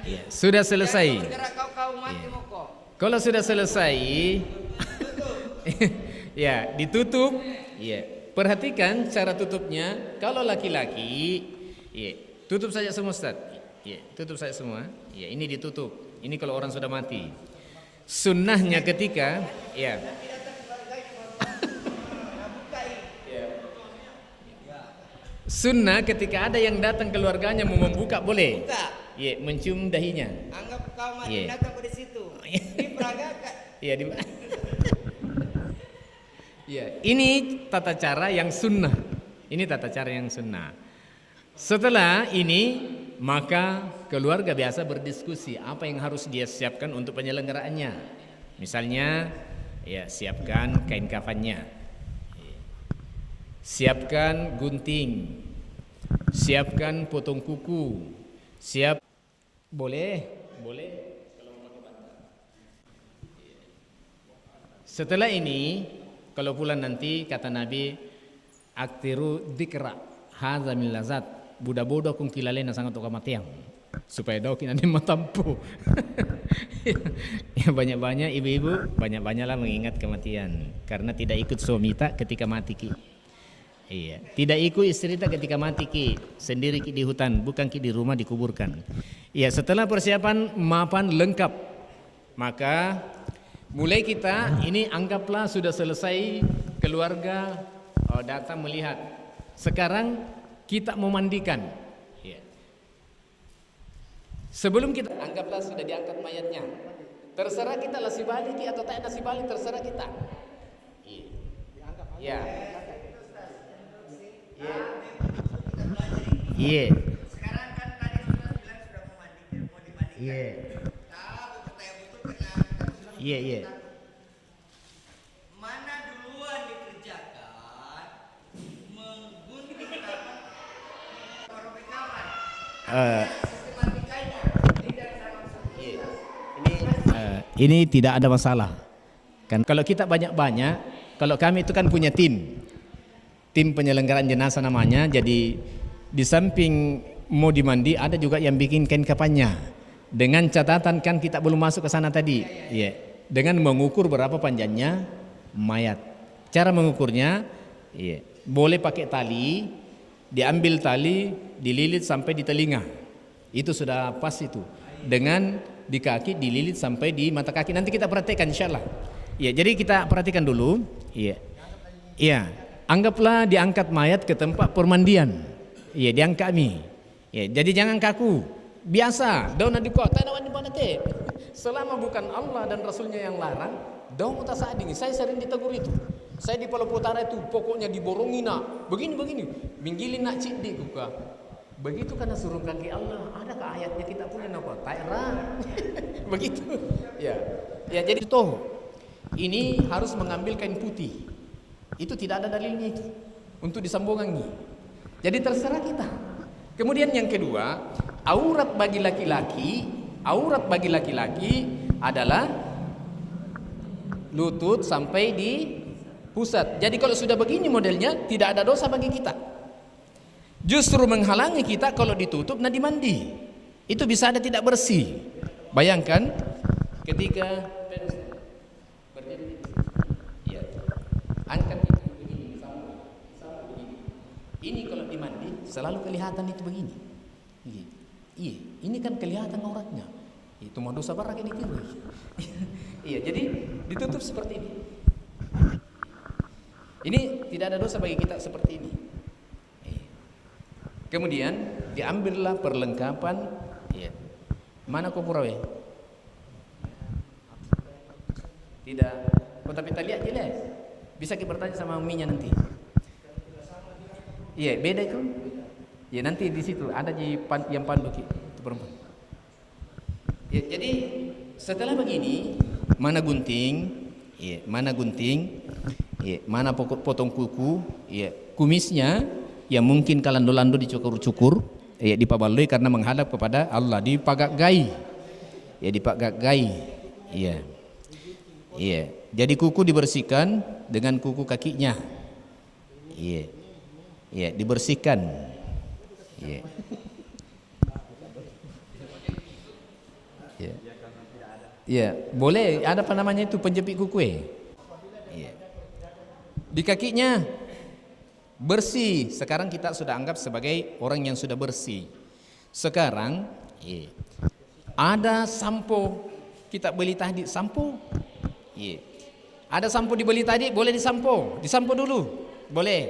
Iya, sudah selesai. Iya. Kalau sudah selesai, ya ditutup. Ya, perhatikan cara tutupnya. Kalau laki-laki, ya tutup saja semua Ustaz. Ya, tutup saja semua. Ya, ini ditutup. Ini kalau orang sudah mati. Sunnahnya ketika, ya. Sunnah ketika ada yang datang keluarganya mau membuka boleh. Iya, mencium dahinya. Anggap kau mati datang pada situ. Di Praga. Iya, di Ya, ini tata cara yang sunnah. Ini tata cara yang sunnah. Setelah ini maka keluarga biasa berdiskusi apa yang harus dia siapkan untuk penyelenggaraannya. Misalnya, ya siapkan kain kafannya, siapkan gunting, siapkan potong kuku, boleh. Setelah ini, kalau pulang nanti kata Nabi, aktiru dikra hadza min lazat, budak bodoh kung kilalena sangat kematian, supaya dau kina di matampu. Ya banyak-banyak ibu-ibu, banyak-banyaklah mengingat kematian, karena tidak ikut suami tak ketika mati ki. Iya, tidak ikut istri tak ketika mati ki, sendiri ki di hutan, bukan ki di rumah dikuburkan. Iya, setelah persiapan mapan lengkap, maka mulai kita ini anggaplah sudah selesai, keluarga datang melihat. Sekarang kita memandikan. Ya. Sebelum kita anggaplah sudah diangkat mayatnya. Terserah kita nasi balik atau tak nasi balik, terserah kita. Iya. Ya. Iya. Iya. Sekarang kan tadi sudah bilang sudah mau dimandikan. Iya. Iya. Mana duluan dikerjakan menggunting orang kapan? Sistematikanya tidak sama. Ini tidak ada masalah. Kan kalau kita banyak-banyak, kalau kami itu kan punya tim penyelenggaraan jenazah namanya. Jadi di samping mau dimandi ada juga yang bikin kain kafannya. Dengan catatan kan kita belum masuk ke sana tadi. Iya. Dengan mengukur berapa panjangnya mayat. Cara mengukurnya, iya, boleh pakai tali, diambil tali, dililit sampai di telinga. Itu sudah pas itu. Dengan di kaki dililit sampai di mata kaki. Nanti kita perhatikan insyaallah. Iya, jadi kita perhatikan dulu. Iya. Iya, anggaplah diangkat mayat ke tempat permandian. Iya, diangkat kami. Iya, jadi jangan kaku. Biasa, daun di kota, daun di mana teh? Selama bukan Allah dan Rasulnya yang larang, daun muta saat ini. Saya sering ditegur itu. Saya di Palu Utara itu pokoknya diborongi nak. Begini, minggilin nak cik di kuka. Begitu karena suruh kaki Allah. Adakah ayatnya kita punya apa? Taira. Begitu. Ya, jadi itu. Ini harus mengambil kain putih. Itu tidak ada dalilnya itu untuk disambungi. Jadi terserah kita. Kemudian yang kedua, aurat bagi laki-laki adalah lutut sampai di pusat. Jadi kalau sudah begini modelnya tidak ada dosa bagi kita. Justru menghalangi kita kalau ditutup nah dimandi. Itu bisa ada tidak bersih. Bayangkan ketika berdiri, ya, angkat itu begini, sama begini. Ini kalau dimandi selalu kelihatan itu begini. Iya, ini kan kelihatan auratnya. Itu mau dosa barak ini tiru. Iya, jadi ditutup seperti ini. Ini tidak ada dosa bagi kita seperti ini. Kemudian diambillah perlengkapan. Iya. Mana kopurawe? Tidak. Oh, tapi kita lihat jelas. Bisa kita bertanya sama maminya nanti. Iya, beda itu. Ya nanti di situ ada yang pandu itu perempuan. Ya, jadi setelah begini, mana gunting, ya, mana potong kuku, ya, kumisnya, ya mungkin kalando-lando dicukur-cukur, ya dipabaloi karena menghadap kepada Allah, dipagagai, ya dipagagai, ya, ya. Jadi kuku dibersihkan dengan kuku kakinya, ya, ya dibersihkan. Yeah. Yeah. Yeah. Boleh ada apa namanya itu penjepit kuku. Yeah. Di kakinya bersih. Sekarang kita sudah anggap sebagai orang yang sudah bersih. Sekarang ada sampo kita beli tadi, sampo. Ada sampo dibeli tadi, boleh disampo dulu, boleh.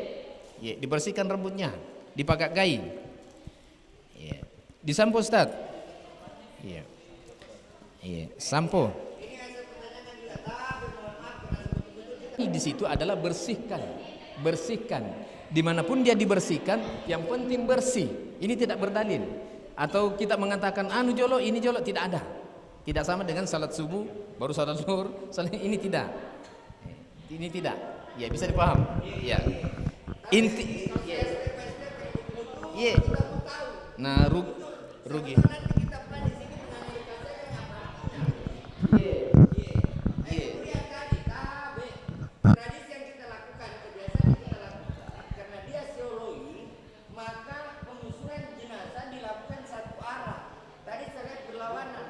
Dibersihkan rambutnya, dipagagai. Disampo Ustaz. Iya. Iya, sampo. Ini situ adalah bersihkan, bersihkan. Dimanapun dia dibersihkan, yang penting bersih. Ini tidak berdalil. Atau kita mengatakan anu jolo, ini jolo, tidak ada. Tidak sama dengan salat subuh baru salat zuhur, ini tidak. Ini tidak. Ya, bisa dipaham. Ya. Inti. Ya. Nah, rugi. Tradisi yang kita lakukan, kebiasaan yang kita lakukan, karena dia teologi, maka pengusuran jenazah dilakukan satu arah. Tadi saya lihat berlawanan.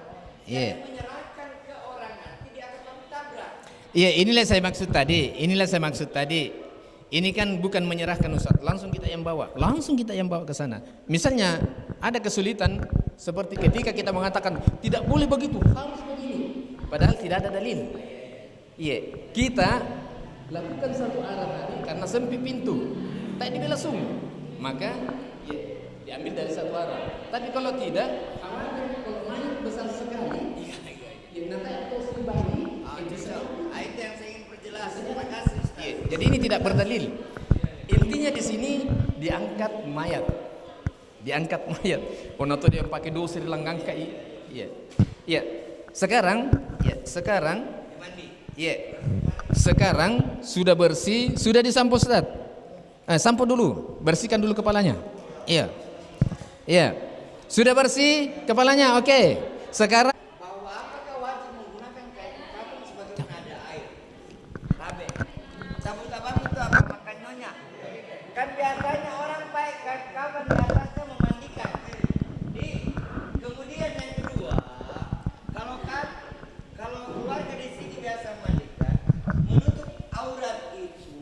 Yang menyerahkan ke orang nanti dia akan tabrak. Iya, inilah saya maksud tadi. Inilah saya maksud tadi. Ini kan bukan menyerahkan Ustaz, langsung kita yang bawa. Langsung kita yang bawa ke sana. Misalnya ada kesulitan seperti ketika kita mengatakan tidak boleh begitu, harus begini. Padahal tidak ada dalil. Iya, kita lakukan satu arah tadi karena sempit pintu. Tak dibela sungguh. Maka ya, diambil dari satu arah. Tapi kalau tidak, kalau mayat besar sekali, ya nanti itu sembari. Itu yang saya ingin perjelas. Terima kasih. Ya, jadi ini tidak berdalil. Intinya di sini diangkat mayat. Diangkat mayat. Ponato dia pakai dosir langgang kai. Iya. Iya. Sekarang sekarang sudah bersih, sudah disampo Ustaz. Sampo dulu, bersihkan dulu kepalanya. Iya. Iya. Sudah bersih kepalanya, oke. Sekarang Bahwa apakah wajib menggunakan kain kafan sebagaimana ada air? Tabe. Sabun kafan itu apa makan nyonya? Kan biasanya orang pakai kain kafan di atasnya memandikan. Kemudian yang kedua, kalau keluarga di sini biasa memandikan, menutup aurat itu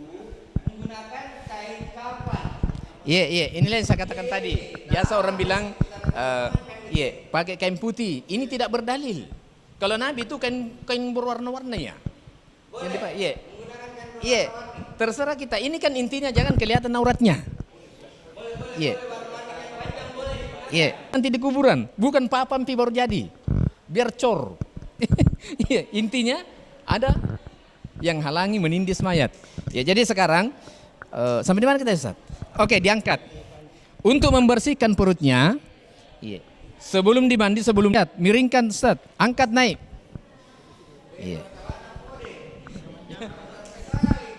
menggunakan kain kafan. iya, inilah yang saya katakan tadi. Biasa orang bilang pakai kain putih. Ini tidak berdalil. Kalau Nabi itu kain berwarna-warna ya. Yang dipakai, iya. Terserah kita. Ini kan intinya jangan kelihatan auratnya. Iya. Iya. Nanti di kuburan, bukan papampi baru jadi. Biar cor. Iya, intinya ada yang halangi menindis mayat. Ya, jadi sekarang sampai di mana kita Ustaz? Oke, diangkat. Untuk membersihkan perutnya, iya. Sebelum dimandi, sebelum miringkan Ustaz, angkat naik. Iya.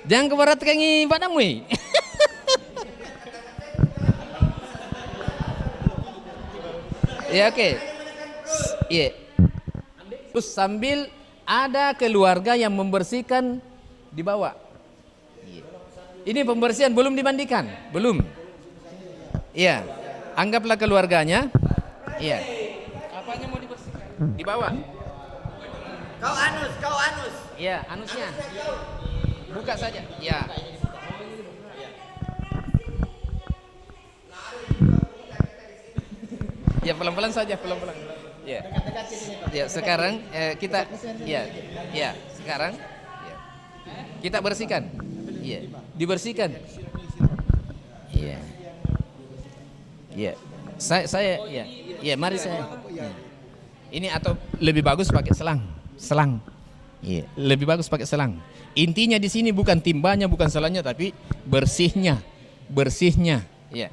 Jangan kebarat kangi padamu. Ya, oke. Iya. Terus sambil ada keluarga yang membersihkan di bawah. Iya. Ini pembersihan belum dimandikan, belum. Iya. Anggaplah keluarganya. Iya. Apanya mau dibersihkan? Di bawah. Kau anus. Iya, anusnya. Buka saja. Ya. Ya, pelan-pelan saja, pelan-pelan. Ya. Ya, sekarang kita sekarang kita bersihkan. Iya, dibersihkan. Iya. Iya. Saya mari saya. Ini atau lebih bagus pakai selang. Iya, lebih bagus pakai selang. Intinya di sini bukan timbanya, bukan selangnya, tapi bersihnya. Iya.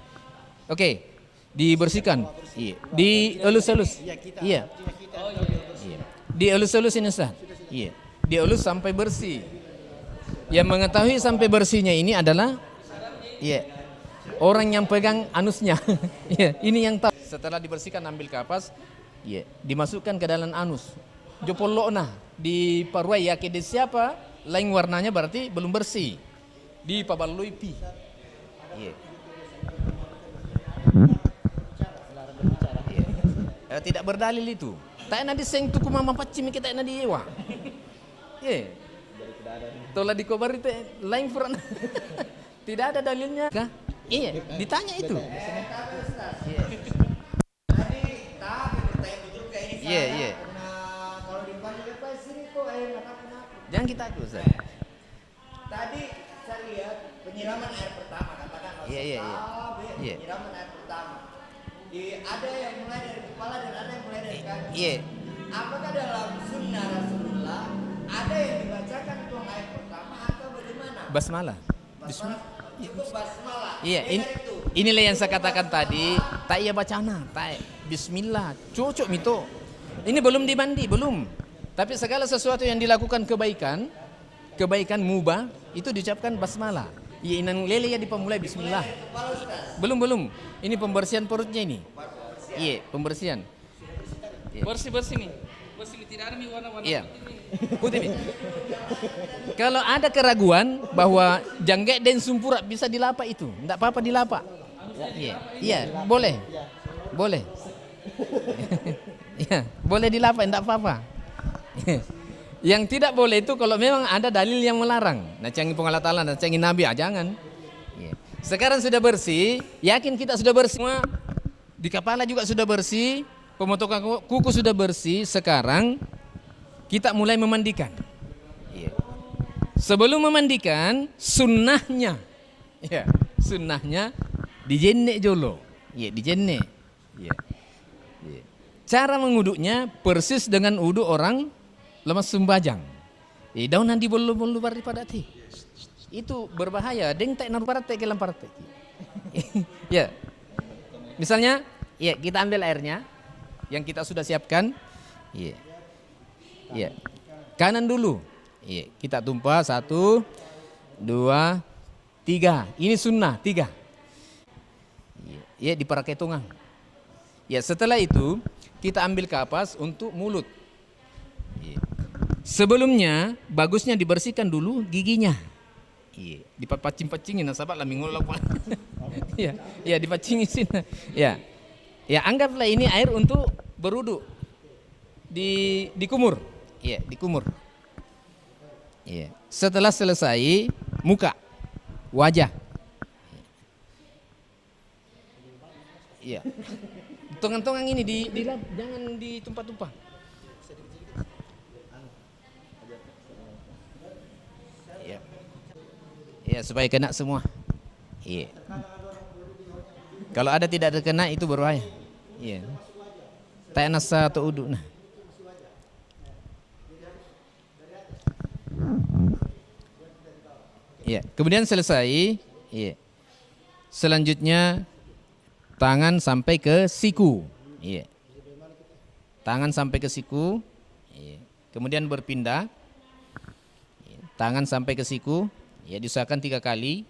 Oke, dibersihkan. Iya, dielus-elus. Iya. Dielus-elus ini Ustaz. Iya. Dielus sampai bersih. Yang mengetahui sampai bersihnya ini adalah orang yang pegang anusnya. Iya, ini yang tahu. Setelah dibersihkan ambil kapas, dimasukkan ke dalam anus. Jopolona di paruai yakin di siapa? Lain warnanya berarti belum bersih. Di pabalui pi. Tidak berdalil itu. Tak enak diseng tuku mama pacim kita enak diewa. Tola di kobar itu lain furan. Tidak ada dalilnya. Iya, ditanya itu. Iya. Kalau dipanggil lepas sini kok kenapa? Jangan kita takut Ustaz. Tadi saya lihat penyiraman air pertama katakan. Iya. Penyiraman air pertama. Ada yang mulai dari kepala dan ada yang mulai dari kaki. Iya. Apakah dalam sunnah Rasulullah ada yang dibacakan tuang air pertama atau bagaimana? Basmalah. Basmalah cukup basmalah. Iya, inilah yang saya katakan tadi. Tak iya bacana, tak bismillah, cocok mito. Ini belum dimandi, belum. Tapi segala sesuatu yang dilakukan kebaikan mubah itu diucapkan basmalah. Iya, inang lele ya dipemulai bismillah. Belum. Ini pembersihan perutnya ini. Iya, pembersihan. Bersih nih. Bersih tidak ada nih warna-warna. Iya. Putih nih. Kalau ada keraguan bahwa jangge dan sumpura bisa dilapa itu, enggak apa-apa dilapa. Iya, boleh. Iya, boleh dilapa, enggak apa-apa. Yang tidak boleh itu kalau memang ada dalil yang melarang. Nah, canggih pengalaman, nah canggih nabi, jangan. Sekarang sudah bersih, yakin kita sudah bersih semua. Di kepala juga sudah bersih, pemotongan kuku sudah bersih. Sekarang kita mulai memandikan. Sebelum memandikan, sunnahnya dijenek jolo. Dijenek. Cara menguduknya persis dengan uduk orang lemas sumbajang. Daun nanti bolu pada ti. Itu berbahaya. Deng tak naruh parate kelam parate. Ya. Misalnya, kita ambil airnya yang kita sudah siapkan. Kanan dulu. Kita tumpah 1, 2, 3. Ini sunnah 3. Dipakai tungang. Setelah itu kita ambil kapas untuk mulut. Sebelumnya bagusnya dibersihkan dulu giginya. Dipacing-pacingin sahabat lah minggu lalu. Dipacingin sini. Anggaplah ini air untuk berwudu. Dikumur. Dikumur. Setelah selesai muka, wajah. Tongang-tongang ini dilap, jangan ditumpah-tumpah. Supaya kena semua. Kalau ada tidak terkena itu berbahaya. Tak nasa atau uduk nah. Kemudian selesai. Selanjutnya tangan sampai ke siku. Tangan sampai ke siku. Kemudian berpindah. Tangan sampai ke siku. Diusahakan 3 kali.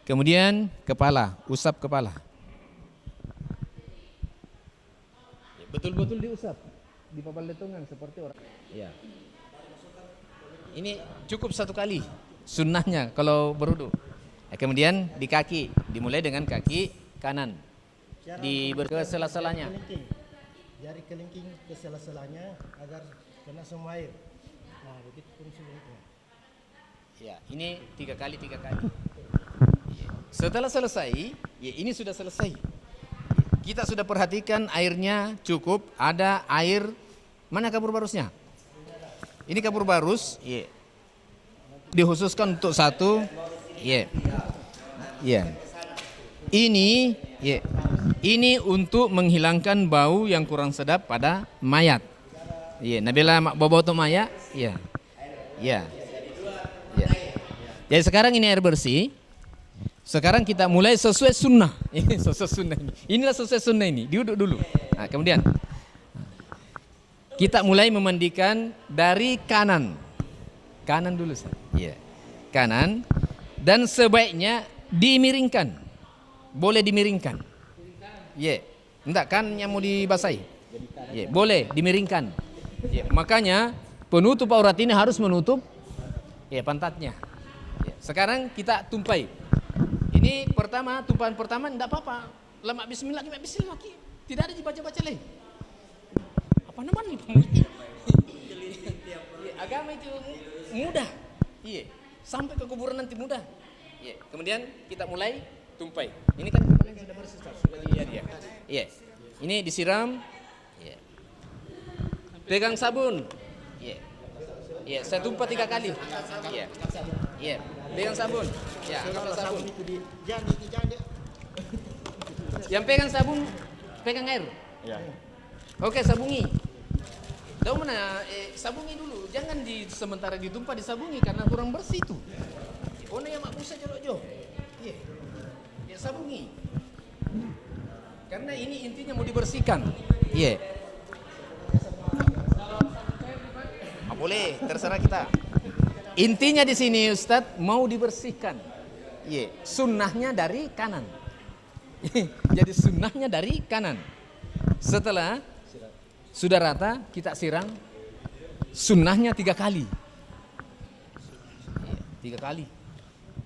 Kemudian kepala, usap kepala. Betul-betul diusap. Dipapal letongan seperti orang. Ini cukup 1 kali. Sunnahnya kalau berwudu. Kemudian di kaki, dimulai dengan kaki kanan. Ke sela-selanya. Jari kelingking ke sela-selanya agar kena semua air. Nah, begitu pun sebaliknya. Ini 3 kali. Setelah selesai, ini sudah selesai. Kita sudah perhatikan airnya cukup, ada air. Mana kapur barusnya? Ini kapur barus, dikhususkan untuk 1. Ini untuk menghilangkan bau yang kurang sedap pada mayat. Nabila bau untuk mayat. Jadi sekarang ini air bersih. Sekarang kita mulai sesuai sunnah. Sesuai sunnah ini. Inilah sesuai sunnah ini. Diuduk dulu. Nah, kemudian kita mulai memandikan dari kanan. Kanan dulu. Kanan. Dan sebaiknya dimiringkan. Boleh dimiringkan. Enggak kan yang mau dibasahi. Boleh dimiringkan. Makanya penutup aurat ini harus menutup pantatnya. Sekarang kita tumpai. Ini tumpahan pertama enggak apa-apa. Lemak bismillah. Tidak ada dibaca-baca lagi. Apa namanya nih? Agama itu mudah. Sampai ke kuburan nanti mudah. Kemudian kita mulai tumpai. Ini kan kepala yang sudah bersih, sudah dilihat ya. Ini disiram. Pegang sabun. Saya tumpah 3 kali. Pegang sabun. Angkatlah sabun. Yang pegang sabun, pegang air. Oke, sabungi. Tahu mana? Sabungi dulu. Jangan sementara ditumpah disabungi karena kurang bersih itu. Ono yang mak busa jorok jo. Iya. Ya sabungi. Karena ini intinya mau dibersihkan. Iya. Boleh, terserah kita. Intinya di sini Ustadz mau dibersihkan. Iya, sunnahnya dari kanan. Jadi sunnahnya dari kanan. Setelah sudah rata, kita siram. Sunnahnya 3 kali. Iya, 3 kali.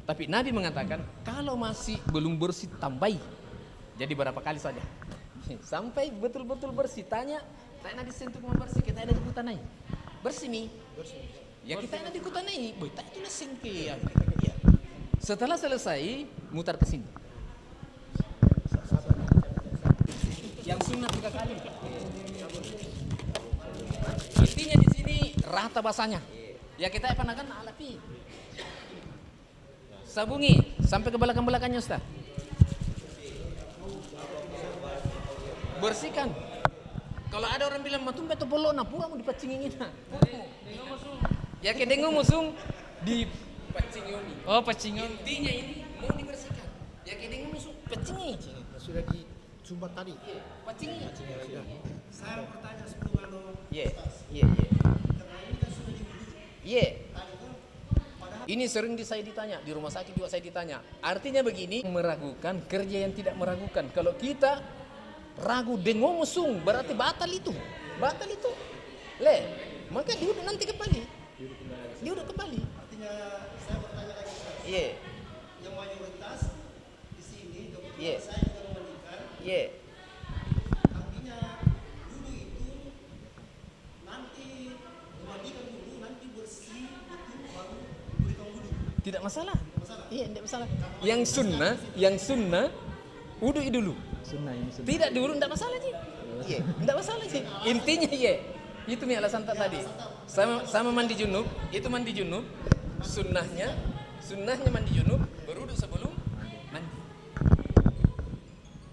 Tapi Nabi mengatakan kalau masih belum bersih tambahi. Jadi berapa kali saja. Sampai betul-betul bersih. Tanya Nabi sentuh mau bersih, kita ada di kutanai. Bersih nih. Ya kita ada di kutanai. Boy, tak itu sengke ya. Setelah selesai mutar ke sini. Yang sunnah 3 kali. Intinya di sini rata basahnya. Ya kita panakan alapi. Sabungi sampai ke belakang-belakangnya Ustaz. Bersihkan. Kalau ada orang bilang matum beto polo na pura mau dipacingin na. Ya kedengo musung dipacingin. Oh, pacingon. Intinya ini mau dibersihkan. Ya kedengo musung pacingi. Sudah disumbat tadi. Pacingi. Saya bertanya sebelum Iya. Ini sering saya ditanya, di rumah sakit juga saya ditanya. Artinya begini, meragukan kerja yang tidak meragukan. Kalau kita ragu dengo musung, berarti batal itu. Batal itu. Maka diuduk nanti kembali. Diuduk kembali. Artinya saya bertanya lagi. Iya. Yang mayoritas di sini dokter Iya. saya juga memandikan. Iya. Artinya dulu itu nanti memandikan dulu, nanti bersih betul baru berikan wudhu. Tidak masalah. Iya, tidak masalah. Yang sunnah wudhu dulu. Sunnah ini sunnah. Tidak diurut tidak masalah sih. Iya, tidak masalah sih. Intinya iya. Itu nih alasan tadi. Sama mandi junub, itu mandi junub. Sunnahnya mandi junub berwudu sebelum mandi.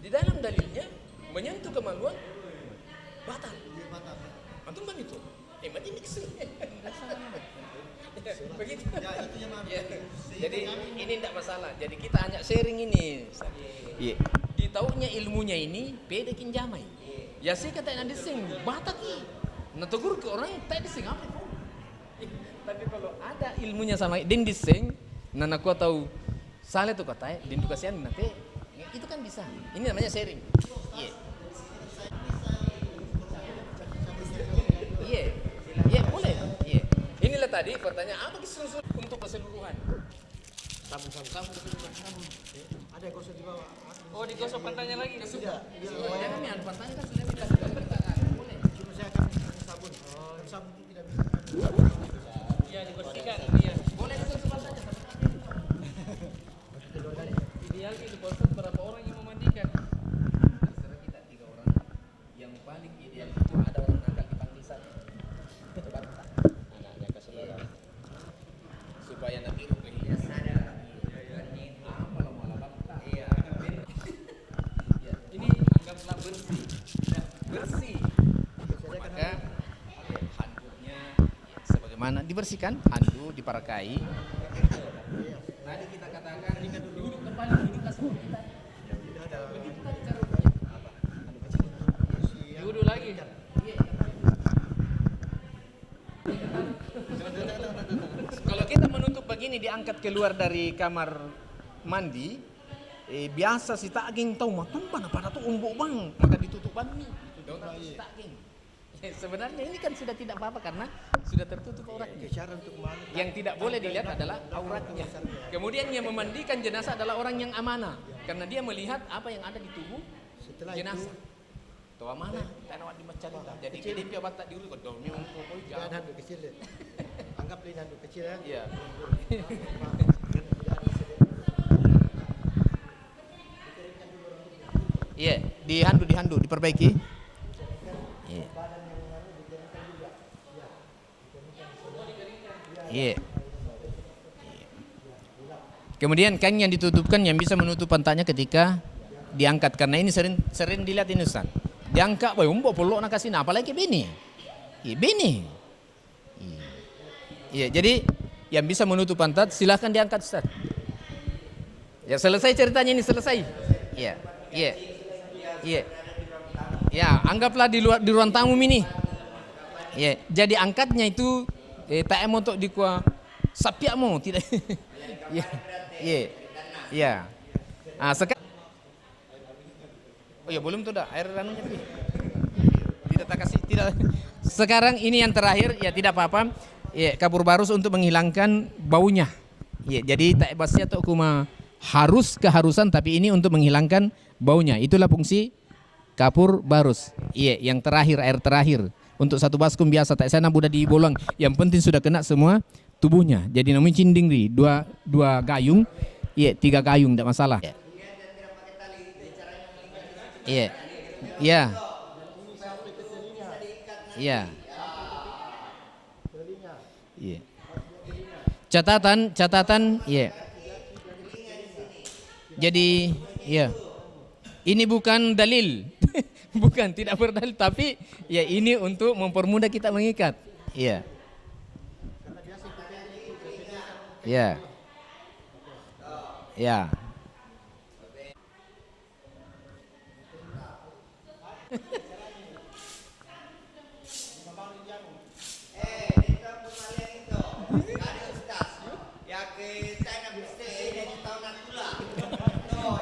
Di dalam dalilnya menyentuh kemaluan batal. Antum mandi itu. Mandi mixer. Begitu. Ya, itu yang Jadi ini tidak masalah. Jadi kita hanya sharing ini. Iya. Ditaunya ilmunya ini beda kinjamai. Ya sih kata yang dising bataki. Nah tegur ke orang tak dising apa itu. Tapi kalau ada ilmunya sama din dising, nah aku tahu salah tuh kata din tuh kasihan nanti itu kan bisa. Ini namanya sharing. Iya. Iya, boleh. Iya. Inilah tadi pertanyaan apa kisah untuk keseluruhan. Sabun. Ada yang gosok di bawah. Oh, digosok pantatnya lagi. Jangan nih, pantatnya kan sudah kita boleh. Cuma saya akan sabun. Sabun itu tidak bisa. Iya, dibersihkan. Iya. Boleh digosok pantatnya. Ideal itu gosok berapa orang yang memandikan? Terserah kita 3 orang. Yang paling ideal itu ada orang nakal dipanggil satu. Coba anaknya ke saudara. Supaya nanti rupanya sadar. Ini anggaplah bersih. Bersih. Maka handuknya sebagaimana dibersihkan, handuk diparakai. Tadi kita katakan duduk kembali, duduklah seperti kita. Duduk lagi. Kalau kita menutup begini diangkat keluar dari kamar mandi, biasa si takging tahu matumpan pada tuh umbuk bang, maka ditutup bami. Si takging. Sebenarnya ini kan sudah tidak apa-apa karena sudah tertutup auratnya. Yang tidak boleh dilihat adalah auratnya. Kemudian yang memandikan jenazah adalah orang yang amanah karena dia melihat apa yang ada di tubuh jenazah. Tuh amanah, tak nak dimencari. Jadi dia dia batak diurut kok dong. Jangan handuk kecil deh. Anggap ini handuk kecil ya. Iya. Iya, dihandu diperbaiki. Iya. Iya. Kemudian kain yang ditutupkan yang bisa menutup pantatnya ketika diangkat karena ini sering dilihat ini Ustaz. Diangkat, boy, umbok polok nak kasih apalagi bini. Iya, bini. Iya, jadi yang bisa menutup pantat, silahkan diangkat Ustaz. Ya selesai ceritanya ini, selesai. Iya, iya, iya. Ya anggaplah di ruang tamu ini. Ya, jadi angkatnya itu tak mau untuk dikuah sapiak mau tidak. Ya, ya, ya. Ah sekarang. Oh ya belum tuh dah air ranunya tadi. Tidak tak kasih tidak. Sekarang ini yang terakhir ya tidak apa-apa. Ya kapur barus untuk menghilangkan baunya. Ya jadi tak basnya atau kuma keharusan tapi ini untuk menghilangkan baunya. Itulah fungsi kapur barus. Iya yang terakhir air terakhir. Untuk satu baskom biasa tak sana mudah dibolong. Yang penting sudah kena semua tubuhnya. Jadi namanya cinding nih, dua gayung, iya 3 gayung tidak masalah. Iya, iya, iya, iya. Catatan, iya. Jadi, iya. Ini bukan dalil. Bukan, tidak berdalil, tapi ya ini untuk mempermudah kita mengikat. Iya. Iya. Iya.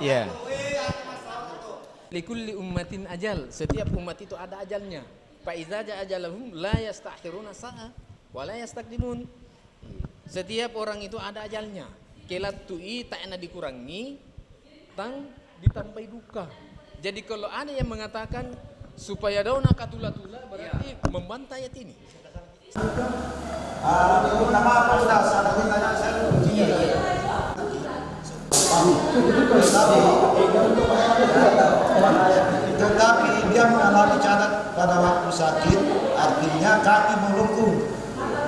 Iya. Likulli ummatin ajal, setiap umat itu ada ajalnya. Fa iza jaa ajalahum la yastakhiruna sa'a wa la yastaqdimun. Setiap orang itu ada ajalnya. Kelat tu'i tak enak dikurangi, tang ditampai duka. Jadi kalau ada yang mengatakan supaya dauna katula-tula berarti membantah ayat ini. Tetapi dia mengalami cacat pada waktu sakit, artinya kaki melengkung.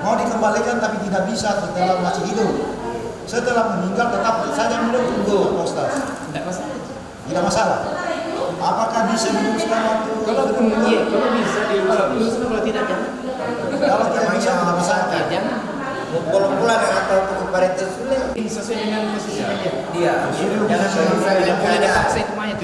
Mau dikembalikan tapi tidak bisa setelah masih hidup. Setelah meninggal tetap saja melengkung, Ustaz. Tidak masalah. Apakah bisa diluruskan waktu? Kalau bisa diluruskan, kalau tidak jangan. Kalau tidak bisa tidak masalah. Jangan. Pulang atau untuk partai sulit Sesuai dengan posisi dia. dia. Jangan sampai tidak boleh dipaksa itu mayat.